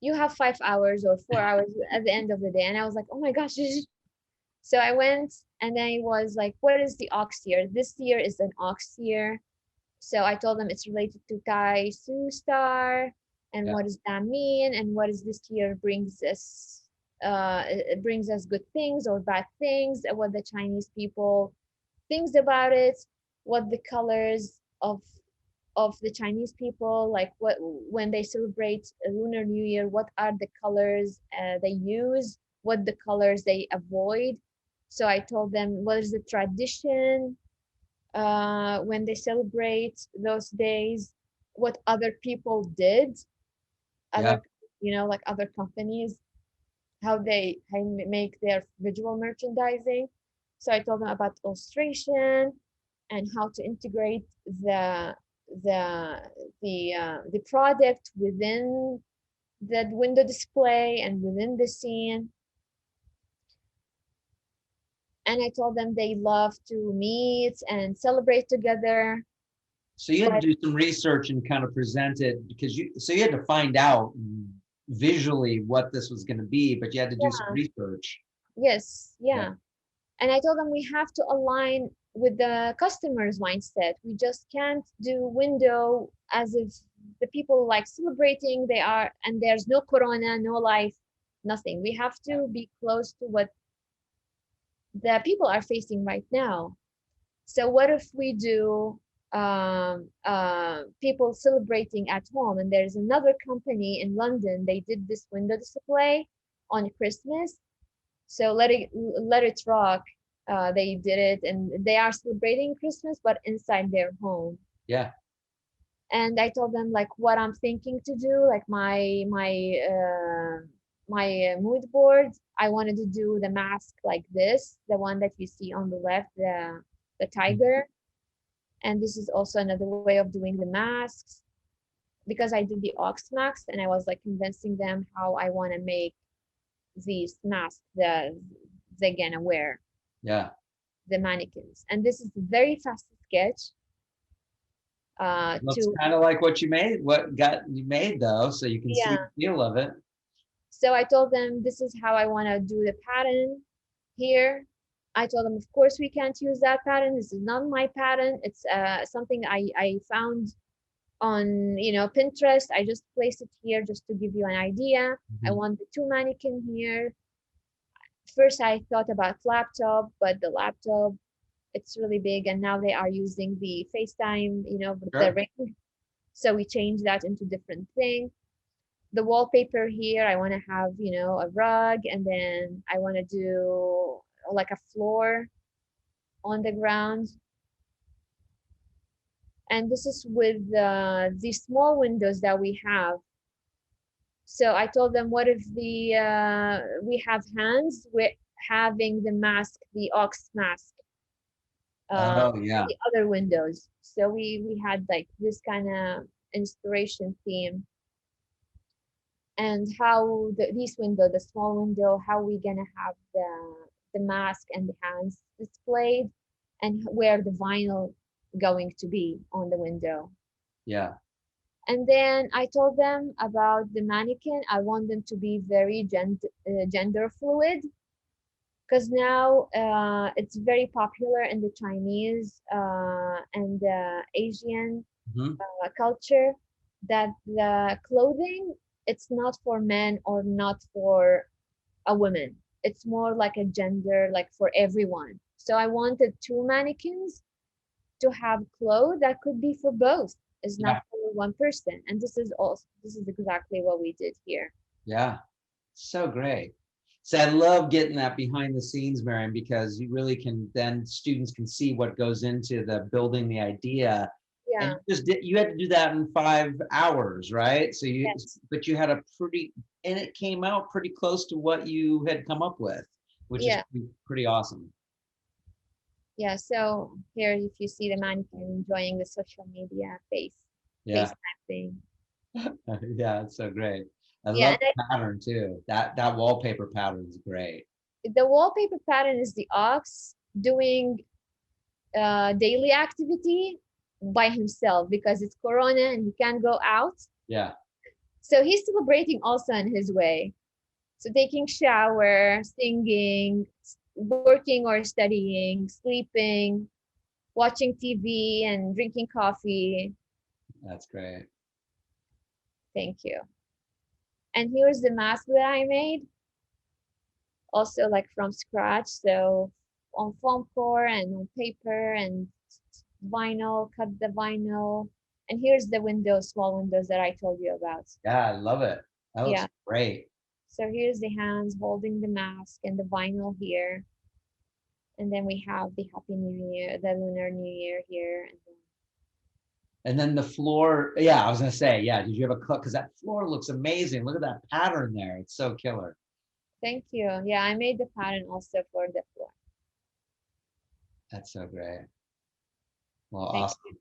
S2: You have 5 hours or 4 hours at the end of the day. And I was like, oh my gosh. So I went and I was like, what is the ox year? This year is an ox year. So I told them it's related to Tai Su star and
S1: Yeah.
S2: what does that mean and what is this year brings us it brings us good things or bad things, what the Chinese people thinks about it, what the colors of the Chinese people, like what when they celebrate a Lunar New Year, what are the colors they use, what the colors they avoid. So I told them what is the tradition when they celebrate those days, what other people did,
S1: Yeah.
S2: other like other companies, how they make their visual merchandising. So I told them about illustration and how to integrate the the product within the window display and within the scene. And I told them they love to meet and celebrate together.
S1: So you had
S2: But
S1: to do some research and kind of present it because you had to find out visually what this was going to be, but you had to do some
S2: yeah,
S1: research.
S2: yes,
S1: Yeah.
S2: yeah. And I told them we have to align with the customer's mindset. We just can't do window as if the people like celebrating they are and there's no corona, no life, nothing. We have to be close to what the people are facing right now. So what if we do people celebrating at home? And there's another company in London. They did this window display on Christmas. So let it rock. They did it, and they are celebrating Christmas, but inside their home.
S1: Yeah.
S2: And I told them like what I'm thinking to do, like my mood board. I wanted to do the mask like this, the one that you see on the left, the tiger. And this is also another way of doing the masks because I did the ox masks and I was like convincing them how I want to make these masks that they're gonna wear,
S1: Yeah.
S2: the mannequins. And this is a very fast sketch
S1: Looks
S2: to
S1: kind of like what you made, what got you made though, so you can see
S2: yeah.
S1: the feel of it.
S2: So I told them this is how I want to do the pattern here. I told them, of course, we can't use that pattern. This is not my pattern. It's something I found on Pinterest. I just placed it here just to give you an idea. I
S1: Mhm.
S2: want the two mannequin here. First, I thought about laptop, but the laptop it's really big, and now they are using the FaceTime, with the
S1: Sure.
S2: ring. So we changed that into different thing. The wallpaper here, I want to have a rug, and then I want to do like a floor on the ground. And this is with these small windows that we have. So I told them, what if we have hands? We're having the mask, the ox mask,
S1: Oh
S2: on
S1: yeah.
S2: the other windows. So we had like this kind of inspiration theme, and how this window, the small window, how we gonna have the mask and the hands displayed, and where the vinyl going to be on the window.
S1: Yeah.
S2: And then I told them about the mannequin. I want them to be very gender fluid because now it's very popular in the Chinese and Asian
S1: Mhm.
S2: culture that the clothing it's not for men or not for a woman. It's more like a gender, like for everyone. So I wanted two mannequins to have clothes that could be for both. It's not
S1: Yeah.
S2: for one person. And this is exactly what we did here.
S1: Yeah. So great. So I love getting that behind the scenes, Maryam, because you really can then students can see what goes into the building the idea. And
S2: Yeah.
S1: you had to do that in 5 hours, right? So
S2: Yes.
S1: but you had a pretty, and it came out pretty close to what you had come up with, which is
S2: Yeah.
S1: pretty awesome.
S2: Yeah. So here, if you see the mannequin enjoying the social media
S1: Yeah.
S2: FaceTime thing.
S1: Yeah, it's so great. I
S2: Yeah.
S1: love
S2: And
S1: the pattern too. That wallpaper pattern is great.
S2: the wallpaper pattern is the ox doing daily activity. by himself because it's Corona and he can't go out.
S1: Yeah.
S2: So he's celebrating also in his way. So taking shower, singing, working or studying, sleeping, watching TV and drinking coffee.
S1: That's great.
S2: Thank you. And here's the mask that I made, also like from scratch. So on foam core and on paper and vinyl, cut the vinyl. And here's the windows, small windows that I told you about.
S1: Yeah, I love it. That looks
S2: Yeah.
S1: great.
S2: So here's the hands holding the mask and the vinyl here. And then we have the Happy New Year, the Lunar New Year here.
S1: And then the floor, yeah, I was gonna say, yeah, did you have a cut? Because that floor looks amazing. Look at that pattern there. It's so killer.
S2: Thank you. Yeah, I made the pattern also for the floor.
S1: That's so great. Well,
S2: Thank
S1: awesome.
S2: you.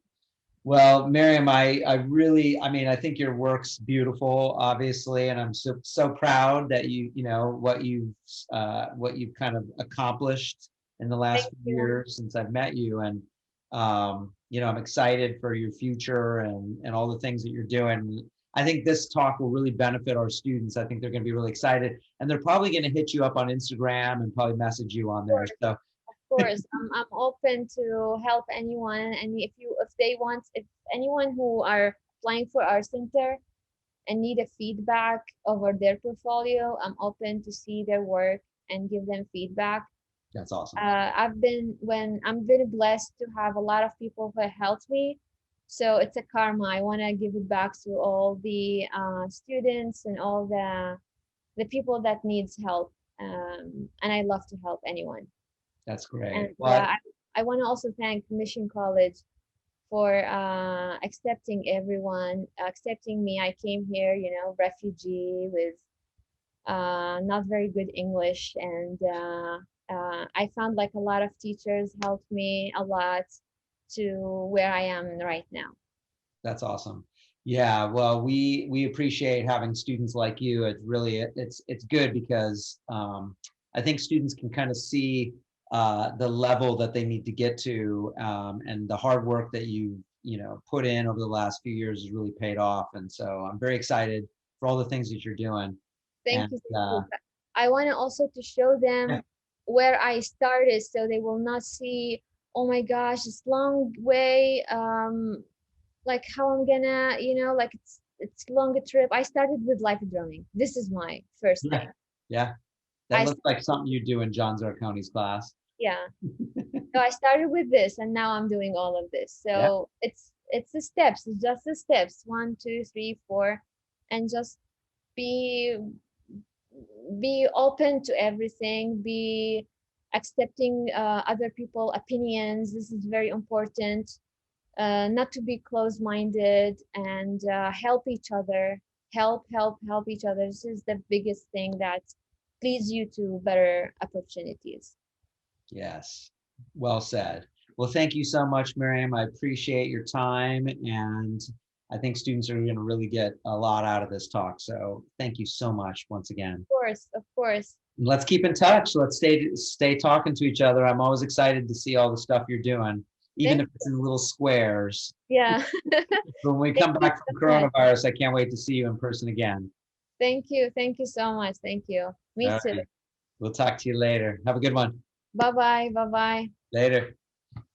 S1: Well, Maryam, I really, I mean, I think your work's beautiful, obviously, and I'm so proud that you know, what you've kind of accomplished in the last
S2: Thank
S1: few
S2: you.
S1: years since I've met you. And you know, I'm excited for your future and all the things that you're doing. I think this talk will really benefit our students. I think they're going to be really excited, and they're probably going to hit you up on Instagram and probably message you on there. So
S2: Of course, I'm open to help anyone. And if they want, if anyone who are applying for our center and need a feedback over their portfolio, I'm open to see their work and give them feedback.
S1: that's awesome.
S2: I'm very blessed to have a lot of people who helped me. So it's a karma. I want to give it back to all the students and all the people that needs help. And I love to help anyone.
S1: That's
S2: And
S1: great. Well,
S2: I want to also thank Mission College for accepting everyone, accepting me. I came here, refugee with not very good English, and I found like a lot of teachers helped me a lot to where I am right now.
S1: that's awesome. Yeah, well, we appreciate having students like you. It really it's good because I think students can kind of see the level that they need to get to, and the hard work that you know put in over the last few years has really paid off. And so I'm very excited for all the things that you're doing.
S2: Thank
S1: And
S2: you. Thank you. I want to also to show
S1: yeah,
S2: them where I started so they will not see, oh my gosh, it's long way. Like how I'm gonna, like it's long trip. I started with life drawing. This is my first
S1: yeah,
S2: thing.
S1: yeah. That
S2: I
S1: looks like
S2: started,
S1: something you do in John Zarconi's class.
S2: yeah. So I started with this, and now I'm doing all of this.
S1: Yeah,
S2: So it's the steps. It's just the steps. 1, 2, 3, 4, and just be be open to everything. Be accepting other people opinions. This is very important. Not to be closed-minded and help each other. Help each other. This is the biggest thing that leads you to better opportunities.
S1: yes. Well said. Well, thank you so much, Miriam. I appreciate your time, and I think students are going to really get a lot out of this talk. So thank you so much once again.
S2: Of course, of course.
S1: Let's keep in touch. Let's stay talking to each other. I'm always excited to see all the stuff you're doing, even
S2: Thank
S1: if it's in little squares.
S2: Yeah.
S1: When we
S2: Thank
S1: come
S2: you
S1: back from
S2: so much.
S1: coronavirus, I can't wait to see you in person again.
S2: Thank you. Thank you so much. Thank you. Me
S1: All
S2: too.
S1: right. We'll talk to you later. Have a good one.
S2: Bye bye. Bye bye.
S1: Later.